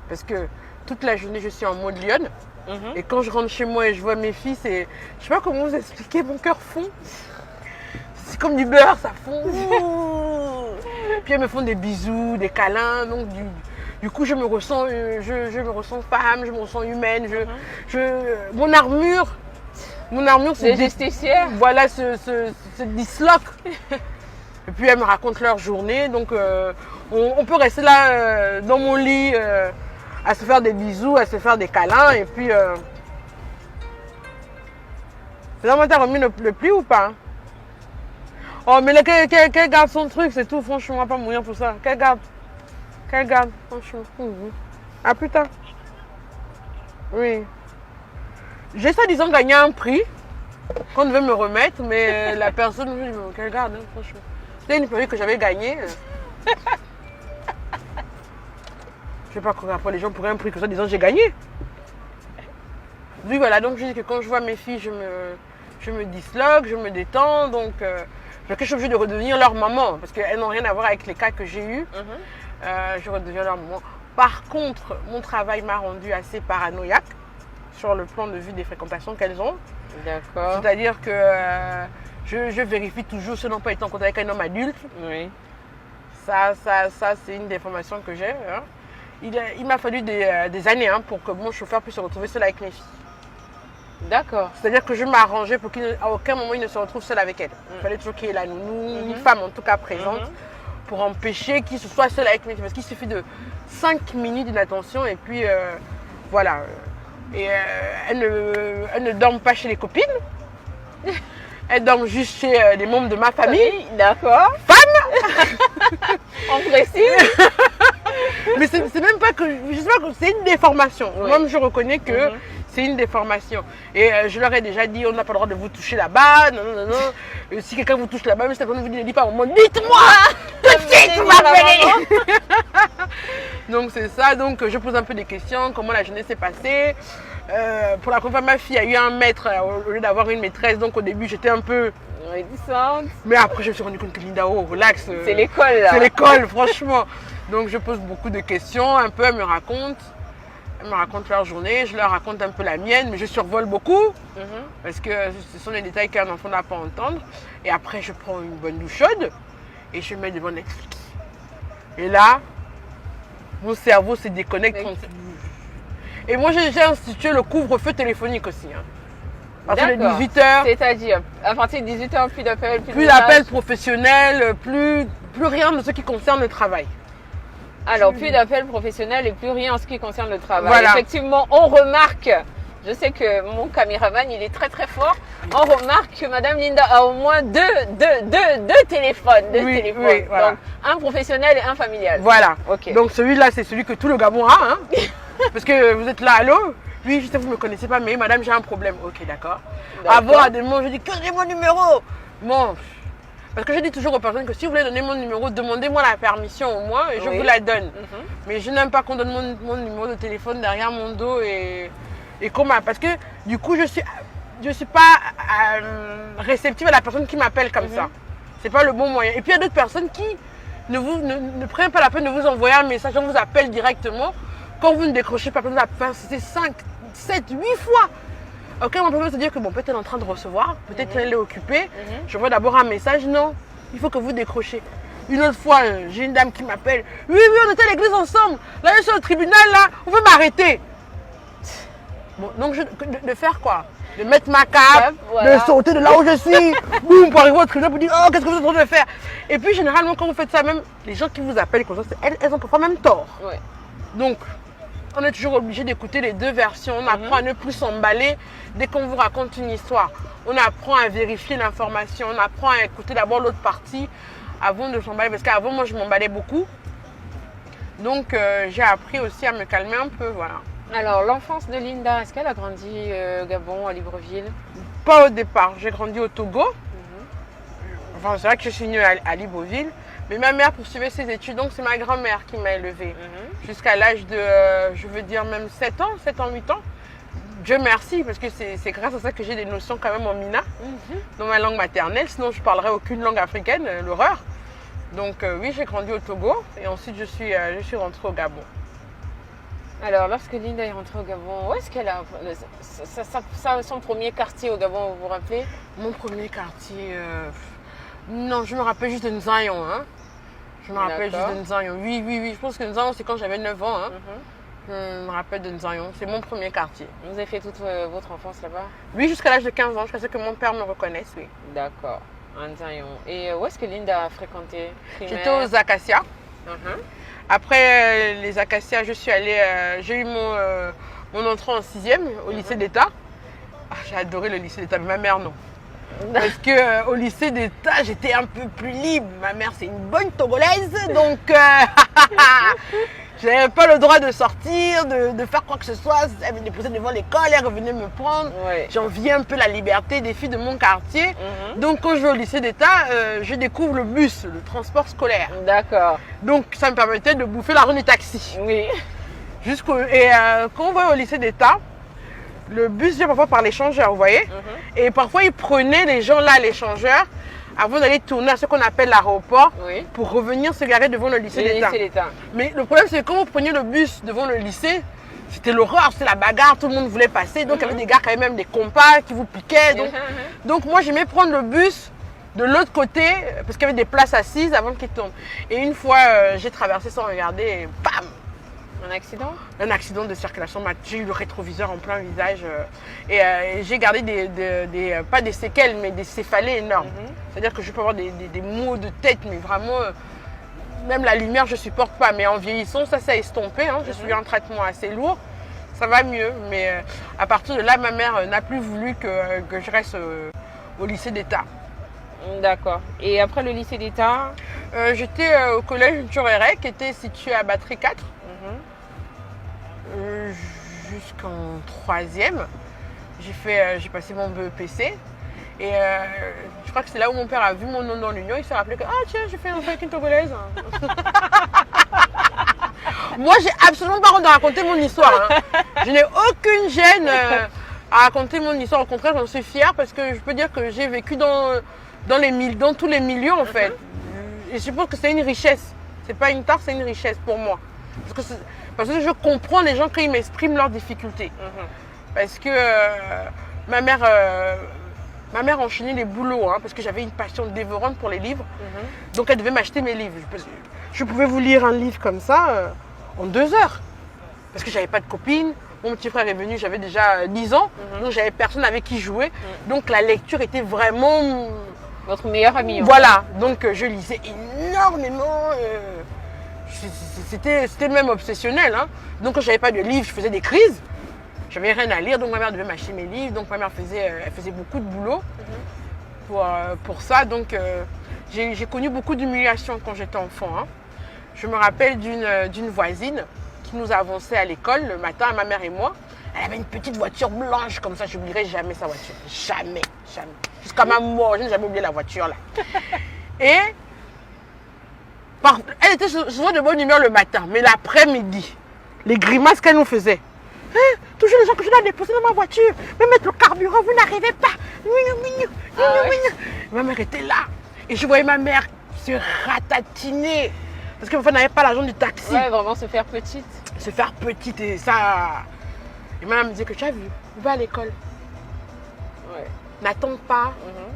Parce que toute la journée, je suis en mode lionne. Et quand je rentre chez moi et je vois mes filles, je ne sais pas comment vous expliquer, mon cœur fond. c'est comme du beurre, ça fond. Puis elles me font des bisous, des câlins. Donc du coup, je me ressens femme, je me ressens humaine. Mon armure Les justicières. voilà, se disloque. Et puis elles me racontent leur journée. Donc on peut rester là dans mon lit à se faire des bisous, à se faire des câlins. Et puis finalement, t'as remis le pli ou pas? Oh, mais qu'elle garde son truc, c'est tout. Franchement, on va pas mourir pour ça. Qu'elle garde, franchement. À plus tard. Oui. J'ai ça, disons, gagné un prix qu'on devait me remettre, mais la personne, je dis, qu'elle garde, hein, franchement. C'était une perruque que j'avais gagnée. Je sais pas courir après les gens pour un prix que ça, disons, j'ai gagné. Oui, voilà, donc je dis que quand je vois mes filles, je me disloque, je me détends, donc je suis obligée de redevenir leur maman, parce qu'elles n'ont rien à voir avec les cas que j'ai eus. Je redeviens leur maman. Par contre, mon travail m'a rendu assez paranoïaque sur le plan de vue des fréquentations qu'elles ont. D'accord. C'est-à-dire que je vérifie toujours si elles n'ont pas été en contact avec un homme adulte. Oui. Ça c'est une des formations que j'ai. Hein. Il m'a fallu des années hein, pour que mon chauffeur puisse se retrouver seul avec mes filles. D'accord. C'est-à-dire que je m'arrangeais pour qu'à aucun moment il ne se retrouve seul avec elle. Il fallait toujours qu'il y ait la nounou, une femme en tout cas présente, pour empêcher qu'il se soit seul avec mes filles. Parce qu'il suffit de 5 minutes d'inattention et puis voilà. Et elle ne dorment pas chez les copines. Elles dorment juste chez des membres de ma famille. D'accord. Femme. On précise. Mais c'est même pas que... Je sais pas que c'est une déformation. Oui. Moi, je reconnais que c'est une déformation. Et je leur ai déjà dit, on n'a pas le droit de vous toucher là-bas. Non. Si quelqu'un vous touche là-bas, mais cette personne vous dit pas à un moment, dites-moi tout de suite, vous m'appelez. Donc c'est ça. Donc je pose un peu des questions. Comment la journée s'est passée. Pour la première fois, ma fille a eu un maître au lieu d'avoir une maîtresse. Donc au début, j'étais un peu réticente. Mais après, je me suis rendu compte que Linda, oh, relax. C'est l'école là. C'est l'école, franchement. Donc je pose beaucoup de questions. Un peu, elles me racontent leur journée. Je leur raconte un peu la mienne, mais je survole beaucoup. Parce que ce sont des détails qu'un enfant n'a pas à entendre. Et après, je prends une bonne douche chaude et je mets devant Netflix. Et là, mon cerveau se déconnecte. Et moi, j'ai institué le couvre-feu téléphonique aussi. Hein. À partir de 18h. C'est-à-dire, à partir de 18h, plus d'appels, plus d'appels professionnels, plus rien de ce qui concerne le travail. Alors, plus d'appels professionnels et plus rien en ce qui concerne le travail. Voilà. Effectivement, on remarque, je sais que mon caméraman, il est très très fort, on remarque que Madame Linda a au moins deux téléphones. Oui, voilà. Donc, un professionnel et un familial. Voilà. Okay. Donc, celui-là, c'est celui que tout le Gabon a. Hein. Parce que vous êtes là, allô? Oui, je sais que vous ne me connaissez pas, mais madame, j'ai un problème. Ok, d'accord. Avant, à des moments, je dis que j'ai mon numéro. Bon, parce que je dis toujours aux personnes que si vous voulez donner mon numéro, demandez-moi la permission au moins et je vous la donne. Mais je n'aime pas qu'on donne mon numéro de téléphone derrière mon dos et comment. Parce que du coup, je suis pas réceptive à la personne qui m'appelle comme ça. C'est pas le bon moyen. Et puis, il y a d'autres personnes qui ne prennent pas la peine de vous envoyer un message, on vous appelle directement. Quand vous ne décrochez pas, c'est 5, 7, 8 fois. Ok, on peut se dire que bon, peut-être elle est en train de recevoir, peut-être elle est occupée. Je vois d'abord un message, non, il faut que vous décrochez. Une autre fois, j'ai une dame qui m'appelle. Oui, on était à l'église ensemble. Là, je suis au tribunal, là, on veut m'arrêter. Bon, donc, de faire quoi? De mettre ma cape, voilà. De sauter de là où je suis, boum, pour arriver au tribunal pour dire, oh, qu'est-ce que vous êtes en train de faire? Et puis, généralement, quand vous faites ça, même les gens qui vous appellent comme ça, elles ont parfois même tort. Ouais. Donc, on est toujours obligé d'écouter les deux versions. On apprend à ne plus s'emballer dès qu'on vous raconte une histoire. On apprend à vérifier l'information. On apprend à écouter d'abord l'autre partie avant de s'emballer. Parce qu'avant, moi, je m'emballais beaucoup. Donc, j'ai appris aussi à me calmer un peu. Voilà. Alors, l'enfance de Linda, est-ce qu'elle a grandi au Gabon, à Libreville? Pas au départ. J'ai grandi au Togo. Enfin, c'est vrai que je suis née à Libreville. Mais ma mère poursuivait ses études, donc c'est ma grand-mère qui m'a élevée. Jusqu'à l'âge de, je veux dire même 7 ans, 8 ans. Dieu merci, parce que c'est grâce à ça que j'ai des notions quand même en mina, dans ma langue maternelle. Sinon, je ne parlerais aucune langue africaine, l'horreur. Donc oui, j'ai grandi au Togo et ensuite je suis rentrée au Gabon. Alors, lorsque Linda est rentrée au Gabon, où est-ce qu'elle a son premier quartier au Gabon, vous vous rappelez? Mon premier quartier... Non, je me rappelle juste de Nzayon. Hein. Je me rappelle juste D'accord. de Nzayon. Oui, oui, oui. Je pense que Nzayon, c'est quand j'avais 9 ans. Hein. Mhm. Je me rappelle de Nzayon. C'est mon premier quartier. Vous avez fait toute votre enfance là-bas? Oui, jusqu'à l'âge de 15 ans, jusqu'à ce que mon père me reconnaisse, oui. D'accord. Anzayon. Et où est-ce que Linda a fréquenté? J'étais Primaire? aux Acacias. Mhm. Après les Acacias, je suis allée, j'ai eu mon entrée en 6e au lycée d'État. Ah, j'ai adoré le lycée d'État, mais ma mère non. Parce que au lycée d'État, j'étais un peu plus libre. Ma mère, c'est une bonne Togolaise, donc je n'avais pas le droit de sortir, de faire quoi que ce soit. Elle me déposait devant l'école, elle revenait me prendre. Ouais. J'enviais un peu la liberté des filles de mon quartier. Mhm. Donc quand je vais au lycée d'État, je découvre le bus, le transport scolaire. D'accord. Donc ça me permettait de bouffer la rue des taxis. Oui. Quand on va au lycée d'État, le bus vient parfois par l'échangeur, vous voyez. Mhm. Et parfois, ils prenaient les gens là à l'échangeur avant d'aller tourner à ce qu'on appelle l'aéroport Oui. pour revenir se garer devant le lycée Le d'État. lycée d'État. Mais le problème, c'est que quand vous preniez le bus devant le lycée, c'était l'horreur, c'était la bagarre, tout le monde voulait passer. Donc, il y avait des gars qui avaient même des compas qui vous piquaient. Donc moi, j'aimais prendre le bus de l'autre côté parce qu'il y avait des places assises avant qu'il tourne. Et une fois, j'ai traversé sans regarder et bam! Un accident? Un accident de circulation, j'ai eu le rétroviseur en plein visage et j'ai gardé pas des séquelles mais des céphalées énormes. C'est-à-dire que je peux avoir des maux de tête, mais vraiment, même la lumière je supporte pas. Mais en vieillissant, ça s'est estompé. Hein. Je suis un traitement assez lourd, ça va mieux. Mais à partir de là, ma mère n'a plus voulu que je reste au lycée d'État. D'accord. Et après le lycée d'État? J'étais au collège Tchoréré qui était situé à Batterie 4. Jusqu'en 3e, j'ai passé mon BEPC et je crois que c'est là où mon père a vu mon nom dans l'union. Il s'est rappelé que tiens, j'ai fait un truc avec une Togolaise. Moi, j'ai absolument pas honte de raconter mon histoire. Hein. Je n'ai aucune gêne à raconter mon histoire. Au contraire, j'en suis fière parce que je peux dire que j'ai vécu dans tous les milieux en fait. Et je pense que c'est une richesse. C'est pas une tare, c'est une richesse pour moi. Parce que je comprends les gens quand ils m'expriment leurs difficultés. Parce que ma mère enchaînait les boulots, hein, parce que j'avais une passion dévorante pour les livres. Donc elle devait m'acheter mes livres. Je pouvais vous lire un livre comme ça en 2 heures. Parce que j'avais pas de copine. Mon petit frère est venu, j'avais déjà 10 ans. Donc j'avais personne avec qui jouer. Donc la lecture était vraiment... Votre meilleur ami? Voilà. Donc je lisais énormément. C'était même obsessionnel. Hein. Donc quand je n'avais pas de livre, je faisais des crises. Je n'avais rien à lire, donc ma mère devait m'acheter mes livres. Donc ma mère elle faisait beaucoup de boulot pour ça. Donc j'ai connu beaucoup d'humiliation quand j'étais enfant. Hein. Je me rappelle d'une voisine qui nous avançait à l'école le matin, ma mère et moi. Elle avait une petite voiture blanche comme ça, je n'oublierai jamais sa voiture. Jamais, jamais. Jusqu'à ma mort, je n'ai jamais oublié la voiture là. Et elle était souvent de bonne humeur le matin, mais l'après-midi, les grimaces qu'elle nous faisait. Hein, toujours les gens que je dois déposer dans ma voiture, même mettre le carburant, vous n'arrivez pas. Ma mère était là. Et je voyais ma mère se ratatiner. Parce qu'elle n'avait pas l'argent du taxi. Ouais, vraiment se faire petite. Se faire petite et ça. Et ma mère me disait que tu as vu, va à l'école. Ouais. N'attends pas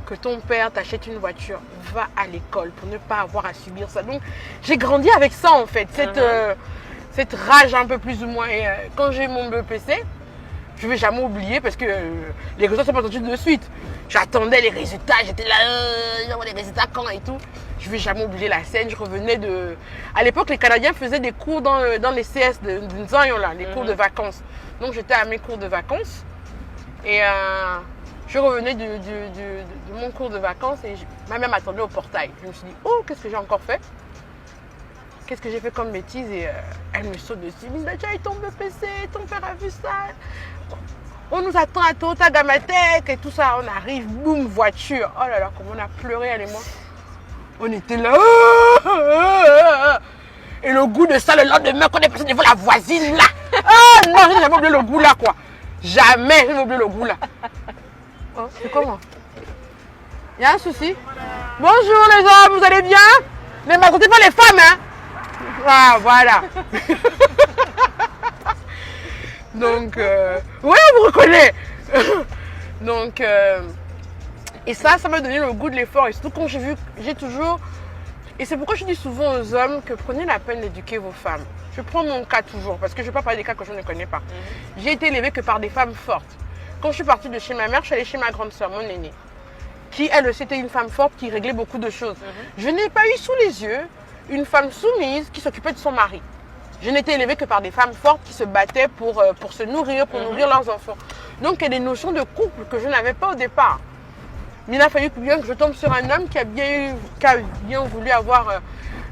que ton père t'achète une voiture. Va à l'école pour ne pas avoir à subir ça. Donc, j'ai grandi avec ça en fait, cette rage un peu plus ou moins. Et quand j'ai eu mon BEPC, je ne vais jamais oublier parce que les résultats sont pas tout de suite. J'attendais les résultats, j'étais là, les résultats quand et tout. Je ne vais jamais oublier la scène. Je revenais de... À l'époque, les Canadiens faisaient des cours dans les CS de Nzayon, là, les cours de vacances. Donc, j'étais à mes cours de vacances. Et je revenais de mon cours de vacances et ma mère m'attendait au portail. Je me suis dit, oh, qu'est-ce que j'ai encore fait? Qu'est-ce que j'ai fait comme bêtise? Et elle me saute dessus. Elle me dit, tiens, il tombe le PC, ton père a vu ça. On nous attend à Toyota Gamatec et tout ça. On arrive, boum, voiture. Oh là là, comment on a pleuré, elle et moi. On était là. Et le goût de ça, le lendemain, quand on est passé devant la voisine là. Ah non, j'ai jamais oublié le goût là, quoi. Jamais, j'ai oublié le goût là. Oh, c'est comment? Il y a un souci? Bonjour les hommes, vous allez bien? Ne m'écoutez pas les femmes, hein? Ah, voilà. Donc, ouais, on vous reconnaît. Donc, Et ça m'a donné le goût de l'effort. Et surtout quand j'ai toujours... Et c'est pourquoi je dis souvent aux hommes que prenez la peine d'éduquer vos femmes. Je prends mon cas toujours, parce que je ne vais pas parler des cas que je ne connais pas. J'ai été élevée que par des femmes fortes. Quand je suis partie de chez ma mère, je suis allée chez ma grande soeur, mon aînée, qui, elle aussi, était une femme forte, qui réglait beaucoup de choses. Je n'ai pas eu sous les yeux une femme soumise qui s'occupait de son mari. Je n'ai été élevée que par des femmes fortes qui se battaient pour se nourrir, pour nourrir leurs enfants. Donc, il y a des notions de couple que je n'avais pas au départ. Mais il a fallu bien que je tombe sur un homme qui a bien voulu avoir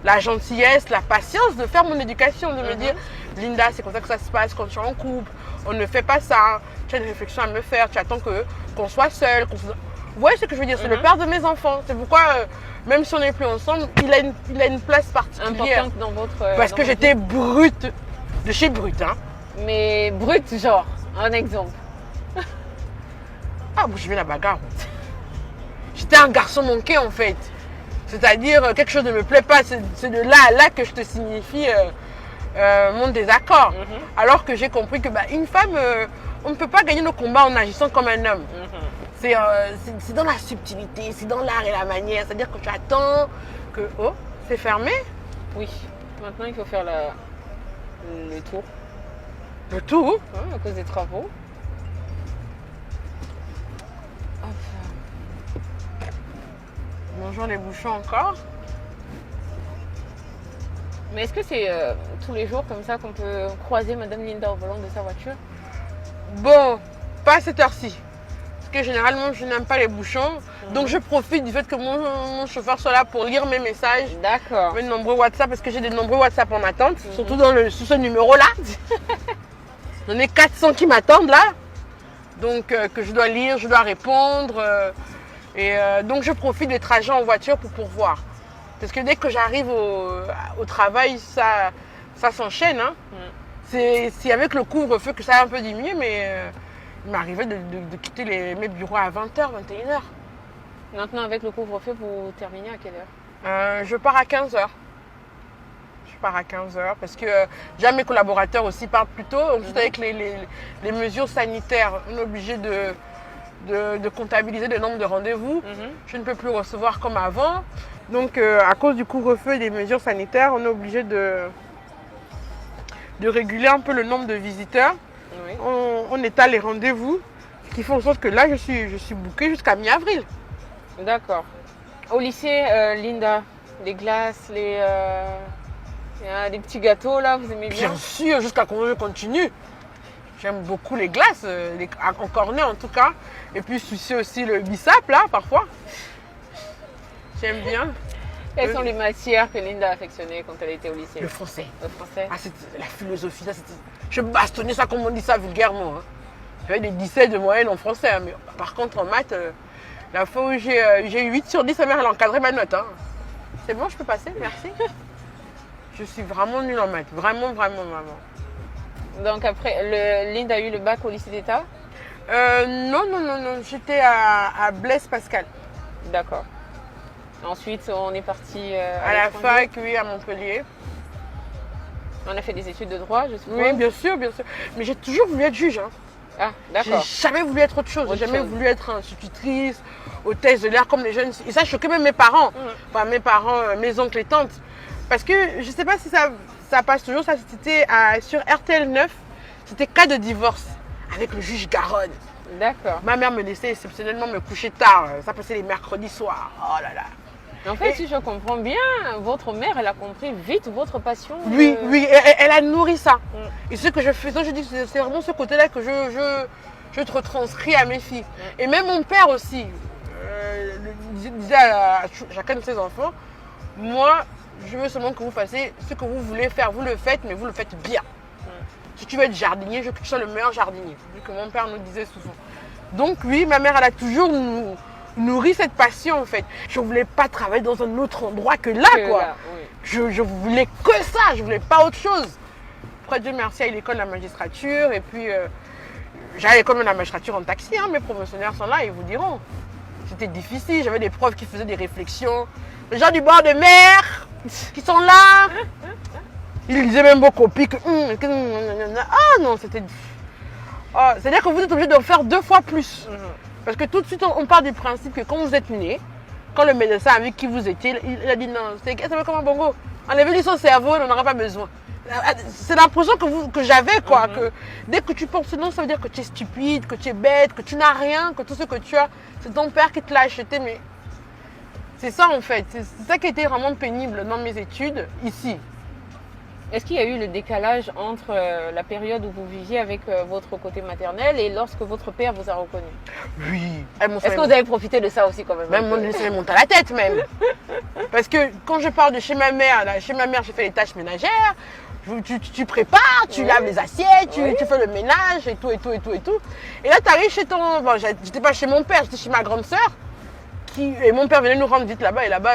la gentillesse, la patience de faire mon éducation, de me dire « Linda, c'est comme ça que ça se passe quand tu es en couple, on ne fait pas ça, tu as une réflexion à me faire, tu attends qu'on soit seul. Vous voyez ce que je veux dire? C'est le père de mes enfants. C'est pourquoi, même si on n'est plus ensemble, il a une place particulière. Importante dans votre... Parce que j'étais brute, de chez brute. Hein. Mais brute, genre, un exemple. Ah, je vais la bagarre. J'étais un garçon manqué en fait. C'est-à-dire, quelque chose ne me plaît pas, c'est de là à là que je te signifie mon désaccord. Alors que j'ai compris que une femme, on ne peut pas gagner nos combats en agissant comme un homme. C'est dans la subtilité, c'est dans l'art et la manière. C'est-à-dire que tu attends que... Oh, c'est fermé? Oui. Maintenant, il faut faire le tour. Le tour? À cause des travaux. Bonjour les bouchons encore. Mais est-ce que c'est tous les jours comme ça qu'on peut croiser Madame Linda au volant de sa voiture? Bon, pas à cette heure-ci. Parce que généralement, je n'aime pas les bouchons. Donc, je profite du fait que mon chauffeur soit là pour lire mes messages. D'accord. Mes nombreux WhatsApp, parce que j'ai des nombreux WhatsApp en attente. Surtout sous ce numéro-là. J'en ai 400 qui m'attendent là. Donc, que je dois lire, je dois répondre. Donc, je profite des trajets en voiture pour pourvoir. Parce que dès que j'arrive au travail, ça s'enchaîne. Hein. C'est avec le couvre-feu que ça a un peu diminué, mais il m'arrivait de quitter mes bureaux à 20h, 21h. Maintenant, avec le couvre-feu, vous terminez à quelle heure? Je pars à 15h. Je pars à 15h parce que déjà mes collaborateurs aussi partent plus tôt. Ensuite, avec les mesures sanitaires, on est obligé de comptabiliser le nombre de rendez-vous. Je ne peux plus recevoir comme avant. Donc, à cause du couvre-feu et des mesures sanitaires, on est obligé de réguler un peu le nombre de visiteurs. Oui. On étale les rendez-vous, ce qui fait en sorte que là, je suis bookée jusqu'à mi-avril. D'accord. Au lycée, Linda, les glaces, les petits gâteaux, là, vous aimez bien? Bien sûr, jusqu'à qu'on continue. J'aime beaucoup les glaces, en cornet en tout cas. Et puis, sucer aussi le bissap, là, parfois. J'aime bien. Quelles sont les matières que Linda affectionnait quand elle était au lycée? Le français. Le français. Ah, c'était la philosophie. Je bastonnais ça, comme on dit ça vulgairement. Hein. J'avais des 17 de moyenne en français. Hein, mais par contre, en maths, la fois où j'ai eu 8 sur 10, sa mère, elle a encadré ma note. Hein. C'est bon, je peux passer, merci. Je suis vraiment nulle en maths. Vraiment, vraiment, vraiment. Donc après, Linda a eu le bac au lycée d'État? Non. J'étais à Blaise Pascal. D'accord. Ensuite, on est parti à la fac, oui, à Montpellier. On a fait des études de droit, je suppose. Oui, bien sûr. Mais j'ai toujours voulu être juge. Hein. Ah, d'accord. J'ai jamais voulu être autre chose. J'ai jamais voulu être institutrice, hôtesse de l'air comme les jeunes. Et ça choquait même mes parents. Enfin, mes parents, mes oncles et tantes. Parce que je ne sais pas si ça passe toujours. Ça, c'était sur RTL 9. C'était cas de divorce avec le juge Garonne. D'accord. Ma mère me laissait exceptionnellement me coucher tard. Ça passait les mercredis soirs. Oh là là. En fait, si je comprends bien, votre mère, elle a compris vite votre passion. Oui, elle a nourri ça. Et ce que je fais, je dis que c'est vraiment ce côté-là que je te retranscris à mes filles. Et même mon père aussi disait à chacun de ses enfants, moi, je veux seulement que vous fassiez ce que vous voulez faire. Vous le faites, mais vous le faites bien. Si tu veux être jardinier, je veux que tu sois le meilleur jardinier. Vu que mon père nous disait souvent. Donc oui, ma mère, elle a toujours nourri cette passion en fait. Je ne voulais pas travailler dans un autre endroit que là, quoi. Là, oui. Je voulais que ça, je ne voulais pas autre chose. Après, Dieu merci, à l'école de la magistrature. Et puis, j'allais à l'école de la magistrature en taxi. Hein, mes promotionnaires sont là, ils vous diront. C'était difficile, j'avais des profs qui faisaient des réflexions. Les gens du bord de mer qui sont là. Ils lisaient même vos copies que... Ah non, c'était... Oh, c'est-à-dire que vous êtes obligé de faire 2 fois plus. Parce que tout de suite, on part du principe que quand vous êtes né, quand le médecin avec qui vous étiez, il a dit non, ça s'appelle comme un bongo. Enlevez-lui son cerveau, on n'en aura pas besoin. C'est l'impression que j'avais, quoi. Que dès que tu penses non, ça veut dire que tu es stupide, que tu es bête, que tu n'as rien, que tout ce que tu as, c'est ton père qui te l'a acheté. Mais c'est ça, en fait. C'est ça qui a été vraiment pénible dans mes études, ici. Est-ce qu'il y a eu le décalage entre la période où vous viviez avec votre côté maternel et lorsque votre père vous a reconnu? Oui. Est-ce que vous avez profité de ça aussi quand même? Même mon laissé monter à la tête, même. Parce que quand je pars de chez ma mère, j'ai fait les tâches ménagères. Tu prépares, tu laves les assiettes, tu fais le ménage et tout. Et là, tu arrives chez ton... Bon, j'étais pas chez mon père, j'étais chez ma grande sœur. Et mon père venait nous rendre vite là-bas. Et là-bas,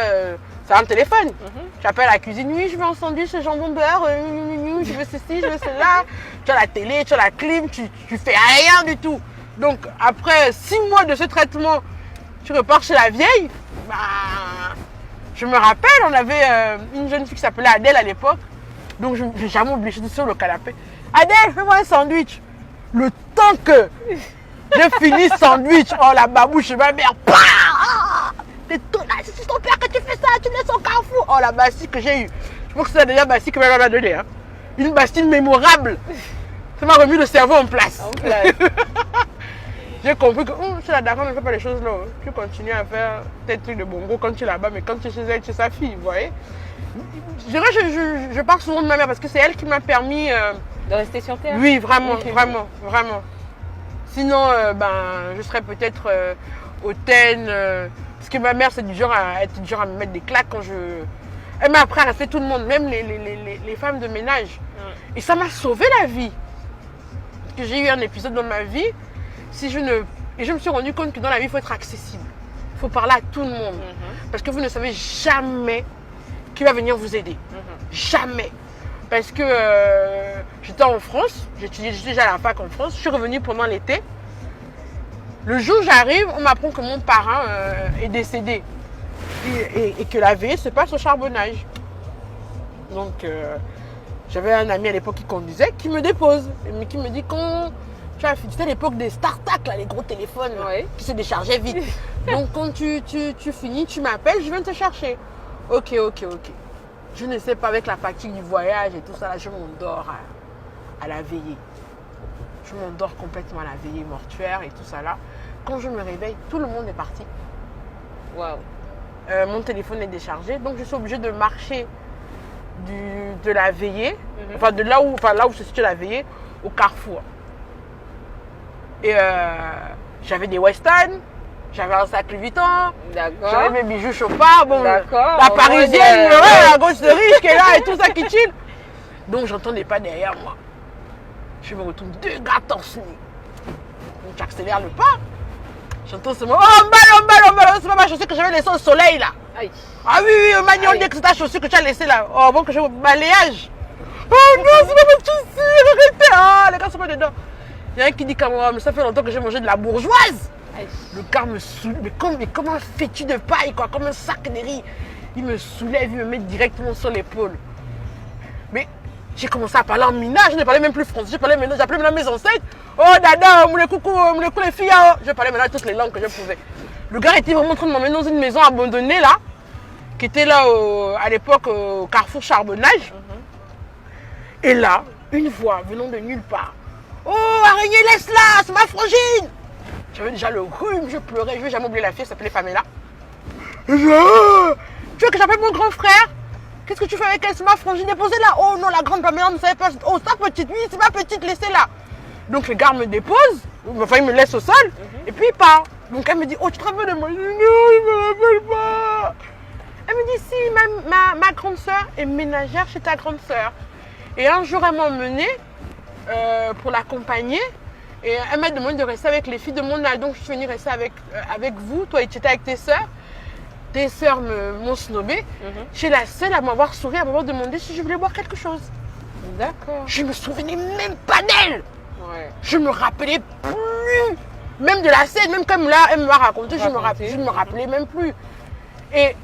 ça a un téléphone. J'appelle à la cuisine, oui, je veux un sandwich, jambon beurre, je veux ceci, je veux cela. Tu as la télé, tu as la clim, tu fais rien du tout. Donc, après 6 mois de ce traitement, tu repars chez la vieille. Bah, je me rappelle, on avait une jeune fille qui s'appelait Adèle à l'époque. Donc, je n'ai jamais oublié, j'étais sur le canapé. Adèle, fais-moi un sandwich. Le temps que je finis le sandwich, oh la babouche de ma mère, c'est ton père que tu fais ça, tu laisses au carrefour. Oh la bastille que j'ai eue. Je pense que c'est la dernière bastille que ma mère m'a donnée. Hein. Une bastille mémorable. Ça m'a remis le cerveau en place. J'ai compris que chez la dame, on ne fait pas les choses là. Tu continues à faire tes trucs de bongo quand tu es là-bas, mais quand tu es chez elle, tu es sa fille, vous voyez. Je parle souvent de ma mère parce que c'est elle qui m'a permis... de rester sur terre? Oui, vraiment. Sinon, je serais peut-être hautaine. Parce que ma mère, c'est du genre à me mettre des claques quand je... Elle m'a appris à respecter tout le monde, même les femmes de ménage. Et ça m'a sauvé la vie. Parce que j'ai eu un épisode dans ma vie, et je me suis rendu compte que dans la vie, il faut être accessible. Il faut parler à tout le monde. Parce que vous ne savez jamais qui va venir vous aider. Jamais. Parce que j'étais en France, j'étudiais déjà à la fac en France, je suis revenue pendant l'été. Le jour où j'arrive, on m'apprend que mon parrain est décédé et que la veille se passe au charbonnage. Donc, j'avais un ami à l'époque qui conduisait, qui me dépose, mais qui me dit quand tu as c'était à l'époque des start-up, les gros téléphones qui se déchargeaient vite. Donc, quand tu finis, tu m'appelles, je viens te chercher. Ok. Je ne sais pas, avec la fatigue du voyage et tout ça, là, je m'endors à la veillée. Je m'endors complètement à la veillée mortuaire et tout ça là. Quand je me réveille, tout le monde est parti. Waouh. Mon téléphone est déchargé, donc je suis obligée de marcher de la veillée, enfin de là où se situe la veillée, au carrefour. Et j'avais des Weston, j'avais un sac Louis Vuitton, j'avais mes bijoux Chopard, bon, la parisienne, la grosse riche qui est là et tout ça qui chill. Donc j'entends des pas derrière moi. Je me retrouve 2 gars torse nu. Donc j'accélère le pas. J'entends ce mot. Oh, emballe, c'est pas ma chaussure que j'avais laissée au soleil là. Aïe. Ah oui, Magnon dit que c'est ta chaussure que tu as laissée là. Oh, bon, que j'ai au balayage. Oh non, c'est pas ma chaussure, arrêtez. Ah, les gars sont pas dedans. Il y a un qui dit comme moi, mais ça fait longtemps que j'ai mangé de la bourgeoise. Aïe. Le gars me soulève, mais comme un fétu de paille, quoi, comme un sac de riz. Il me soulève, il me met directement sur l'épaule. Mais j'ai commencé à parler en minage, je ne parlais même plus français, j'appelais maintenant mes ancêtres. Oh dada, moulé coucou les filles. Oh. Je parlais maintenant toutes les langues que je pouvais. Le gars était vraiment en train de m'emmener dans une maison abandonnée là, qui était là à l'époque au carrefour charbonnage. Et là, une voix venant de nulle part. Oh araignée, laisse-la, c'est ma frangine. J'avais déjà le rhume, je pleurais, je vais jamais oublier la fille, elle s'appelait Pamela. Tu veux que j'appelle mon grand frère? Qu'est-ce que tu fais avec elle? C'est ma frangine, déposez-la. Oh non, la grande Pamela ne savait pas. Oh, ta petite, oui, c'est ma petite, laissez-la. Donc le gars me dépose, enfin il me laisse au sol, et puis il part. Donc elle me dit, oh, tu te rappelles de moi? Je dis, non, il ne me rappelle pas. Elle me dit, si, ma grande soeur est ménagère chez ta grande soeur. Et un jour, elle m'a emmenée pour l'accompagner. Et elle m'a demandé de rester avec les filles de mon âge. Donc je suis venue rester avec vous, toi, et tu étais avec tes soeurs. Tes sœurs m'ont snobé. Je suis la seule à m'avoir souri, à m'avoir demandé si je voulais boire quelque chose. D'accord. Je me souvenais même pas d'elle. Je me rappelais plus. Même de la scène, même comme là, elle m'a raconté, je ne me rappelais même plus. Et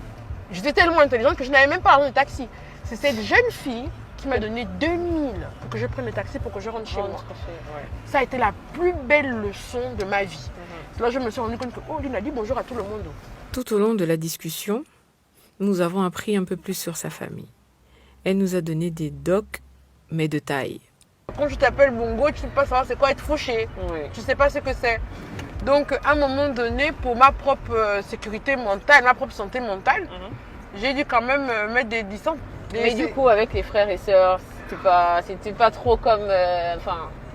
j'étais tellement intelligente que je n'avais même pas l'argent de taxi. C'est cette jeune fille qui m'a donné 2000 pour que je prenne le taxi pour que je rentre chez moi. Ouais. Ça a été la plus belle leçon de ma vie. Là, je me suis rendu compte que Lynn a dit bonjour à tout le monde. Tout au long de la discussion, nous avons appris un peu plus sur sa famille. Elle nous a donné des docs, mais de taille. Quand je t'appelle Bongo, tu ne sais pas savoir c'est quoi être fauché. Oui. Tu ne sais pas ce que c'est. Donc, à un moment donné, pour ma propre sécurité mentale, ma propre santé mentale, j'ai dû quand même mettre des distances. Mais du coup, avec les frères et sœurs, c'était pas trop comme...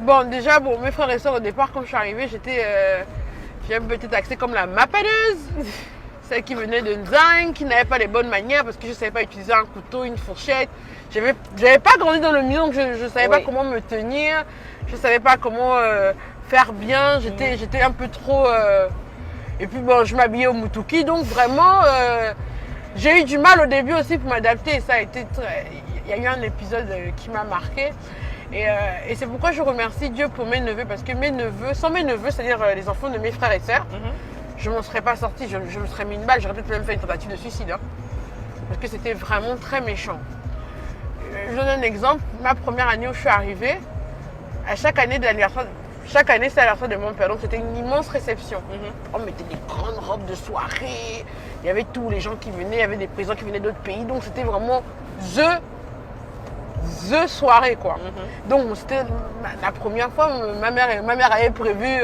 Bon, déjà, mes frères et sœurs, au départ, quand je suis arrivée, j'ai un petit accès comme la mapaneuse. Celle qui venait de Nzang, qui n'avait pas les bonnes manières parce que je ne savais pas utiliser un couteau, une fourchette. J'avais pas grandi dans le milieu, donc je ne savais pas comment me tenir. Je ne savais pas comment faire bien. J'étais un peu trop... Et puis, bon, je m'habillais au Mutuki, donc vraiment... j'ai eu du mal au début aussi pour m'adapter. Ça a été il y a eu un épisode qui m'a marqué. Et c'est pourquoi je remercie Dieu pour mes neveux. Parce que sans mes neveux, c'est-à-dire les enfants de mes frères et sœurs, je ne m'en serais pas sortie. Je me serais mis une balle. J'aurais peut-être même fait une tentative de suicide. Parce que c'était vraiment très méchant. Je donne un exemple. Ma première année où je suis arrivée, à chaque année, c'est l'anniversaire de mon père. Donc c'était une immense réception. On mettait des grandes robes de soirée. Il y avait tous les gens qui venaient. Il y avait des présidents qui venaient d'autres pays. Donc c'était vraiment the soirée, quoi. Donc c'était la première fois, ma mère avait prévu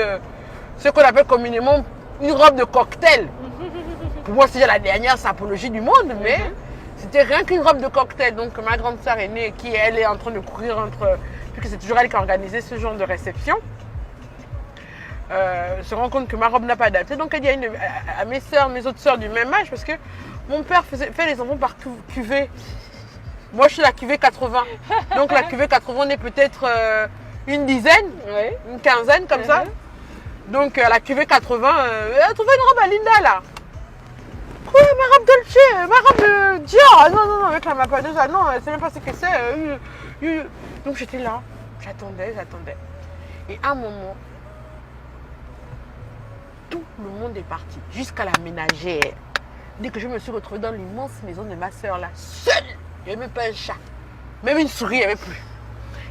ce qu'on appelle communément une robe de cocktail. Pour moi, c'était la dernière sapologie du monde, mais c'était rien qu'une robe de cocktail. Donc ma grande sœur aînée, qui elle est en train de courir puisque c'est toujours elle qui a organisé ce genre de réception, se rend compte que ma robe n'a pas adapté. Donc elle dit à mes autres sœurs du même âge, parce que mon père fait les enfants par cuvée. Moi, je suis la cuvée 80. Donc, la cuvée 80, on est peut-être une dizaine, une quinzaine, comme ça. Donc, la cuvée 80, elle a trouvé une robe à Linda, là. Quoi, ma robe Dolce, ma robe Dior. Ah, non, avec la mapaneuse, ah non, elle ne sait même pas ce que c'est. Donc, j'étais là, j'attendais. Et à un moment, tout le monde est parti, jusqu'à la ménagère. Dès que je me suis retrouvée dans l'immense maison de ma soeur, là, seule. Il n'y avait même pas un chat. Même une souris, il n'y avait plus.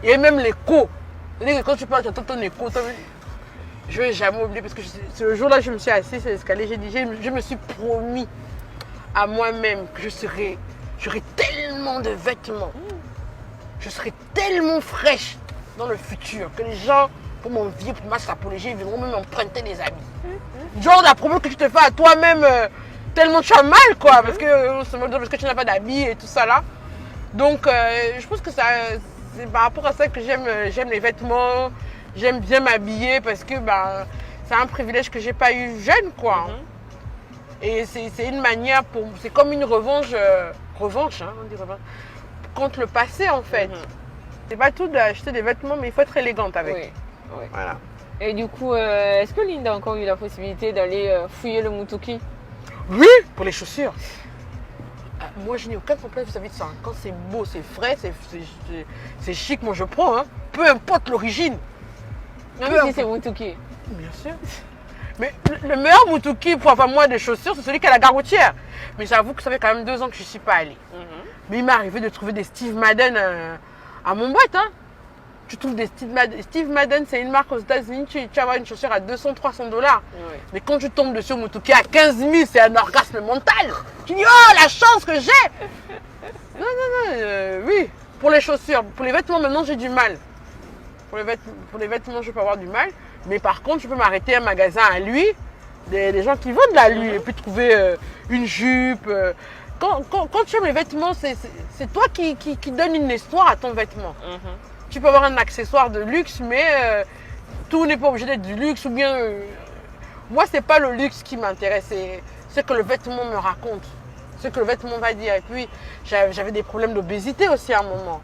Il y avait même l'écho. C'est-à-dire que quand tu parles, tu entends ton écho. Je ne vais jamais oublier parce que c'est le jour-là, je me suis assise sur l'escalier. Je me suis promis à moi-même que j'aurais tellement de vêtements. Je serais tellement fraîche dans le futur que les gens, pour m'envier, pour ma sapologie, ils viendront même emprunter des habits. Genre la promo que tu te fais à toi-même, tellement tu as mal, quoi. Parce que tu n'as pas d'habits et tout ça là. Donc, je pense que c'est par rapport à ça que j'aime les vêtements, j'aime bien m'habiller parce que c'est un privilège que j'ai pas eu jeune, quoi. Et c'est une manière c'est comme une revanche, on dit revanche, contre le passé, en fait. C'est pas tout d'acheter des vêtements, mais il faut être élégante avec. Oui. Voilà. Et du coup, est-ce que Linda a encore eu la possibilité d'aller fouiller le Mutuki? Oui, pour les chaussures. Moi, je n'ai aucun complexe vis-à-vis de ça. Quand c'est beau, c'est frais, c'est chic, moi je prends. Peu importe l'origine. Même si c'est Mutuki. Bien sûr. Mais le meilleur Mutuki pour avoir moi des chaussures, c'est celui qui a la garoutière. Mais j'avoue que ça fait quand même 2 ans que je ne suis pas allée. Mais il m'est arrivé de trouver des Steve Madden à mon boîte. Tu trouves des Steve Madden, c'est une marque aux États-Unis, tu vas avoir une chaussure à 200-300 $. Mais quand tu tombes dessus au Mutuki à 15 000, c'est un orgasme mental. Tu dis, oh, la chance que j'ai. Non, oui. Pour les chaussures, pour les vêtements, maintenant, j'ai du mal. Pour les vêtements, je peux avoir du mal. Mais par contre, je peux m'arrêter à un magasin à lui, des gens qui vendent la lui, et puis trouver une jupe. Quand tu aimes les vêtements, c'est toi qui donne une histoire à ton vêtement. Tu peux avoir un accessoire de luxe, mais tout n'est pas obligé d'être du luxe. Ou bien, moi, c'est pas le luxe qui m'intéresse, c'est ce que le vêtement me raconte, ce que le vêtement va dire. Et puis, j'avais des problèmes d'obésité aussi à un moment.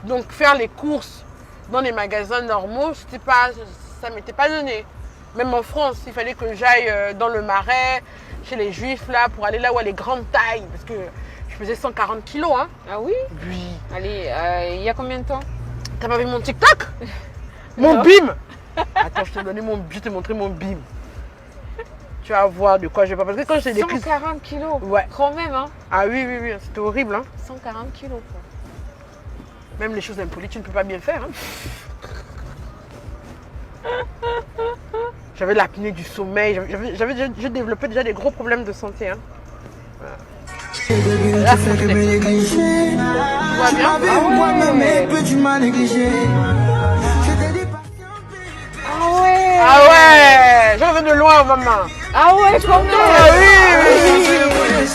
Donc, faire les courses dans les magasins normaux, ça ne m'était pas donné. Même en France, il fallait que j'aille dans le Marais, chez les Juifs, là, pour aller là où il y a les grandes tailles. Parce que je faisais 140 kilos. Ah oui? Oui. Allez, il y a combien de temps? T'as pas vu mon TikTok? Mon bim. Attends, je t'ai montré mon bim. Tu vas voir de quoi je parle. Parce que quand j'ai des 140 kilos? Ouais. Quand même, hein? Ah oui, c'était horrible, hein? 140 kilos, quoi. Même les choses impolies, tu ne peux pas bien faire. Hein. J'avais l'apnée du sommeil, j'ai développé déjà des gros problèmes de santé. Hein. Voilà. Là, tu vois bien? Ah ouais. Ah ouais, j'en viens de loin, maman. Ah ouais, quand même. Ah oui, oui.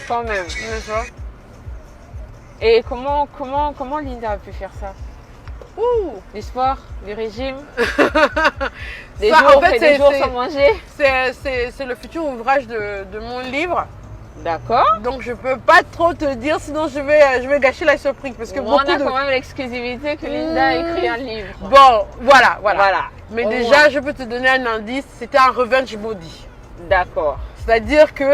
Quand même. Et comment Linda a pu faire ça? Du sport, du régime, des Ça, jours, en fait, des jours sans manger. C'est le futur ouvrage de mon livre. D'accord. Donc je peux pas trop te dire, sinon je vais gâcher la surprise. Parce que On a quand même l'exclusivité que Linda a écrit un livre. Bon, voilà. Mais Au déjà, moins. je peux te donner un indice, c'était un revenge body. D'accord. C'est-à-dire que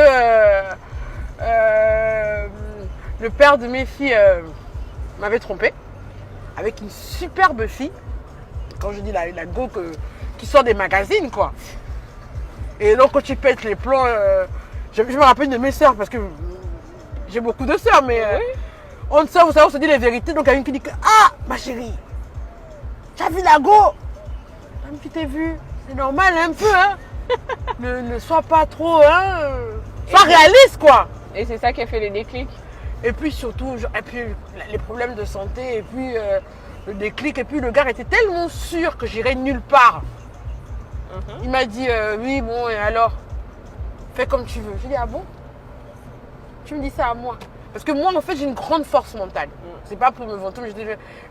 le père de mes filles m'avait trompé avec une superbe fille. Quand je dis la go qui sort des magazines, quoi. Et donc, quand tu pètes les plombs, je me rappelle de mes sœurs parce que j'ai beaucoup de sœurs, mais on sort, vous savez, on se dit les vérités. Donc, il y a une qui dit que, ah, ma chérie, tu as vu la go? Même si t'es vu, c'est normal un peu, hein. ne sois pas trop, hein. Sois réaliste, quoi. Et c'est ça qui a fait les déclics. Et puis surtout, les problèmes de santé, et puis le déclic, et puis le gars était tellement sûr que j'irais nulle part. Il m'a dit, oui, bon, et alors, fais comme tu veux. J'ai dit, ah bon? Tu me dis ça à moi? Parce que moi, en fait, j'ai une grande force mentale. C'est pas pour me vanter,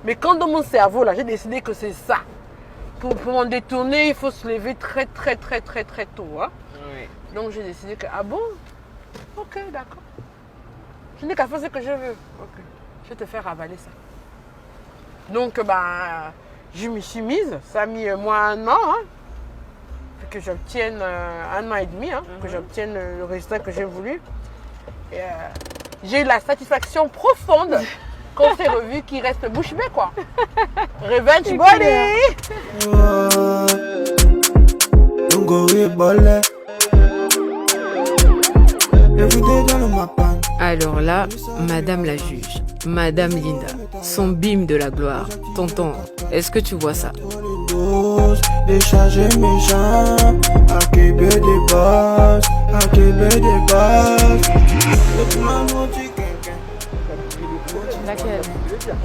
mais quand dans mon cerveau, là, j'ai décidé que c'est ça. Pour m'en détourner, il faut se lever très tôt. Hein? Oui. Donc j'ai décidé que, ah bon? Ok, d'accord. Je n'ai qu'à faire ce que je veux. Ok, je vais te faire avaler ça. Donc, je me suis mise. Ça a mis moi un an. Hein, que j'obtienne un an et demi. Hein, que j'obtienne le résultat que j'ai voulu. Et j'ai eu la satisfaction profonde qu'on s'est revu qui reste bouche bée, quoi. Revenge body! Alors là, Madame la juge, Madame Linda, son bim de la gloire. Tonton, est-ce que tu vois ça? Décharger mes jambes, accueillir des bases, Laquelle?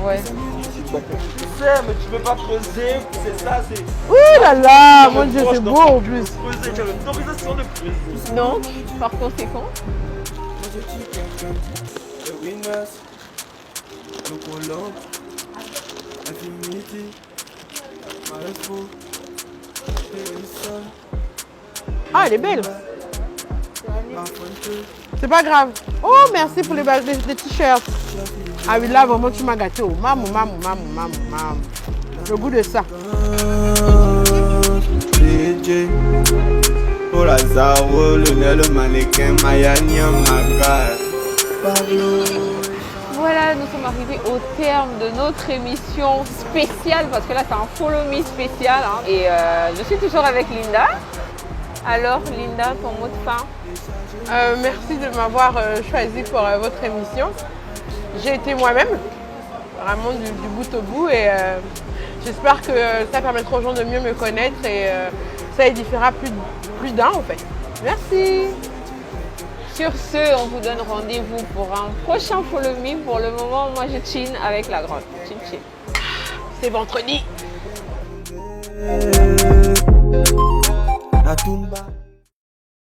Ouais. Tu sais, mais tu peux pas creuser, c'est ça, c'est. Ouh là là, mon Dieu, c'est beau en plus. Creuser, tu as l'autorisation de creuser. Donc, par conséquent, Ah, elle est belle. C'est pas grave. Oh, merci pour les t-shirts. Ah oui, là, vraiment, tu m'as gâté. Oh, maman. Le goût de ça. Pour Lazaro, le mannequin, Mayani, Magal. voilà, nous sommes arrivés au terme de notre émission spéciale, parce que là c'est un Follow Me spécial. Hein. Et je suis toujours avec Linda. Alors Linda, ton mot de fin? Merci de m'avoir choisi pour votre émission. J'ai été moi-même, vraiment du bout au bout. Et j'espère que ça permettra aux gens de mieux me connaître et ça édifiera plus d'un en fait. Merci. Sur ce, on vous donne rendez-vous pour un prochain Follow Me. Pour le moment, moi je chill avec la grande. Chill. C'est vendredi. La tumba.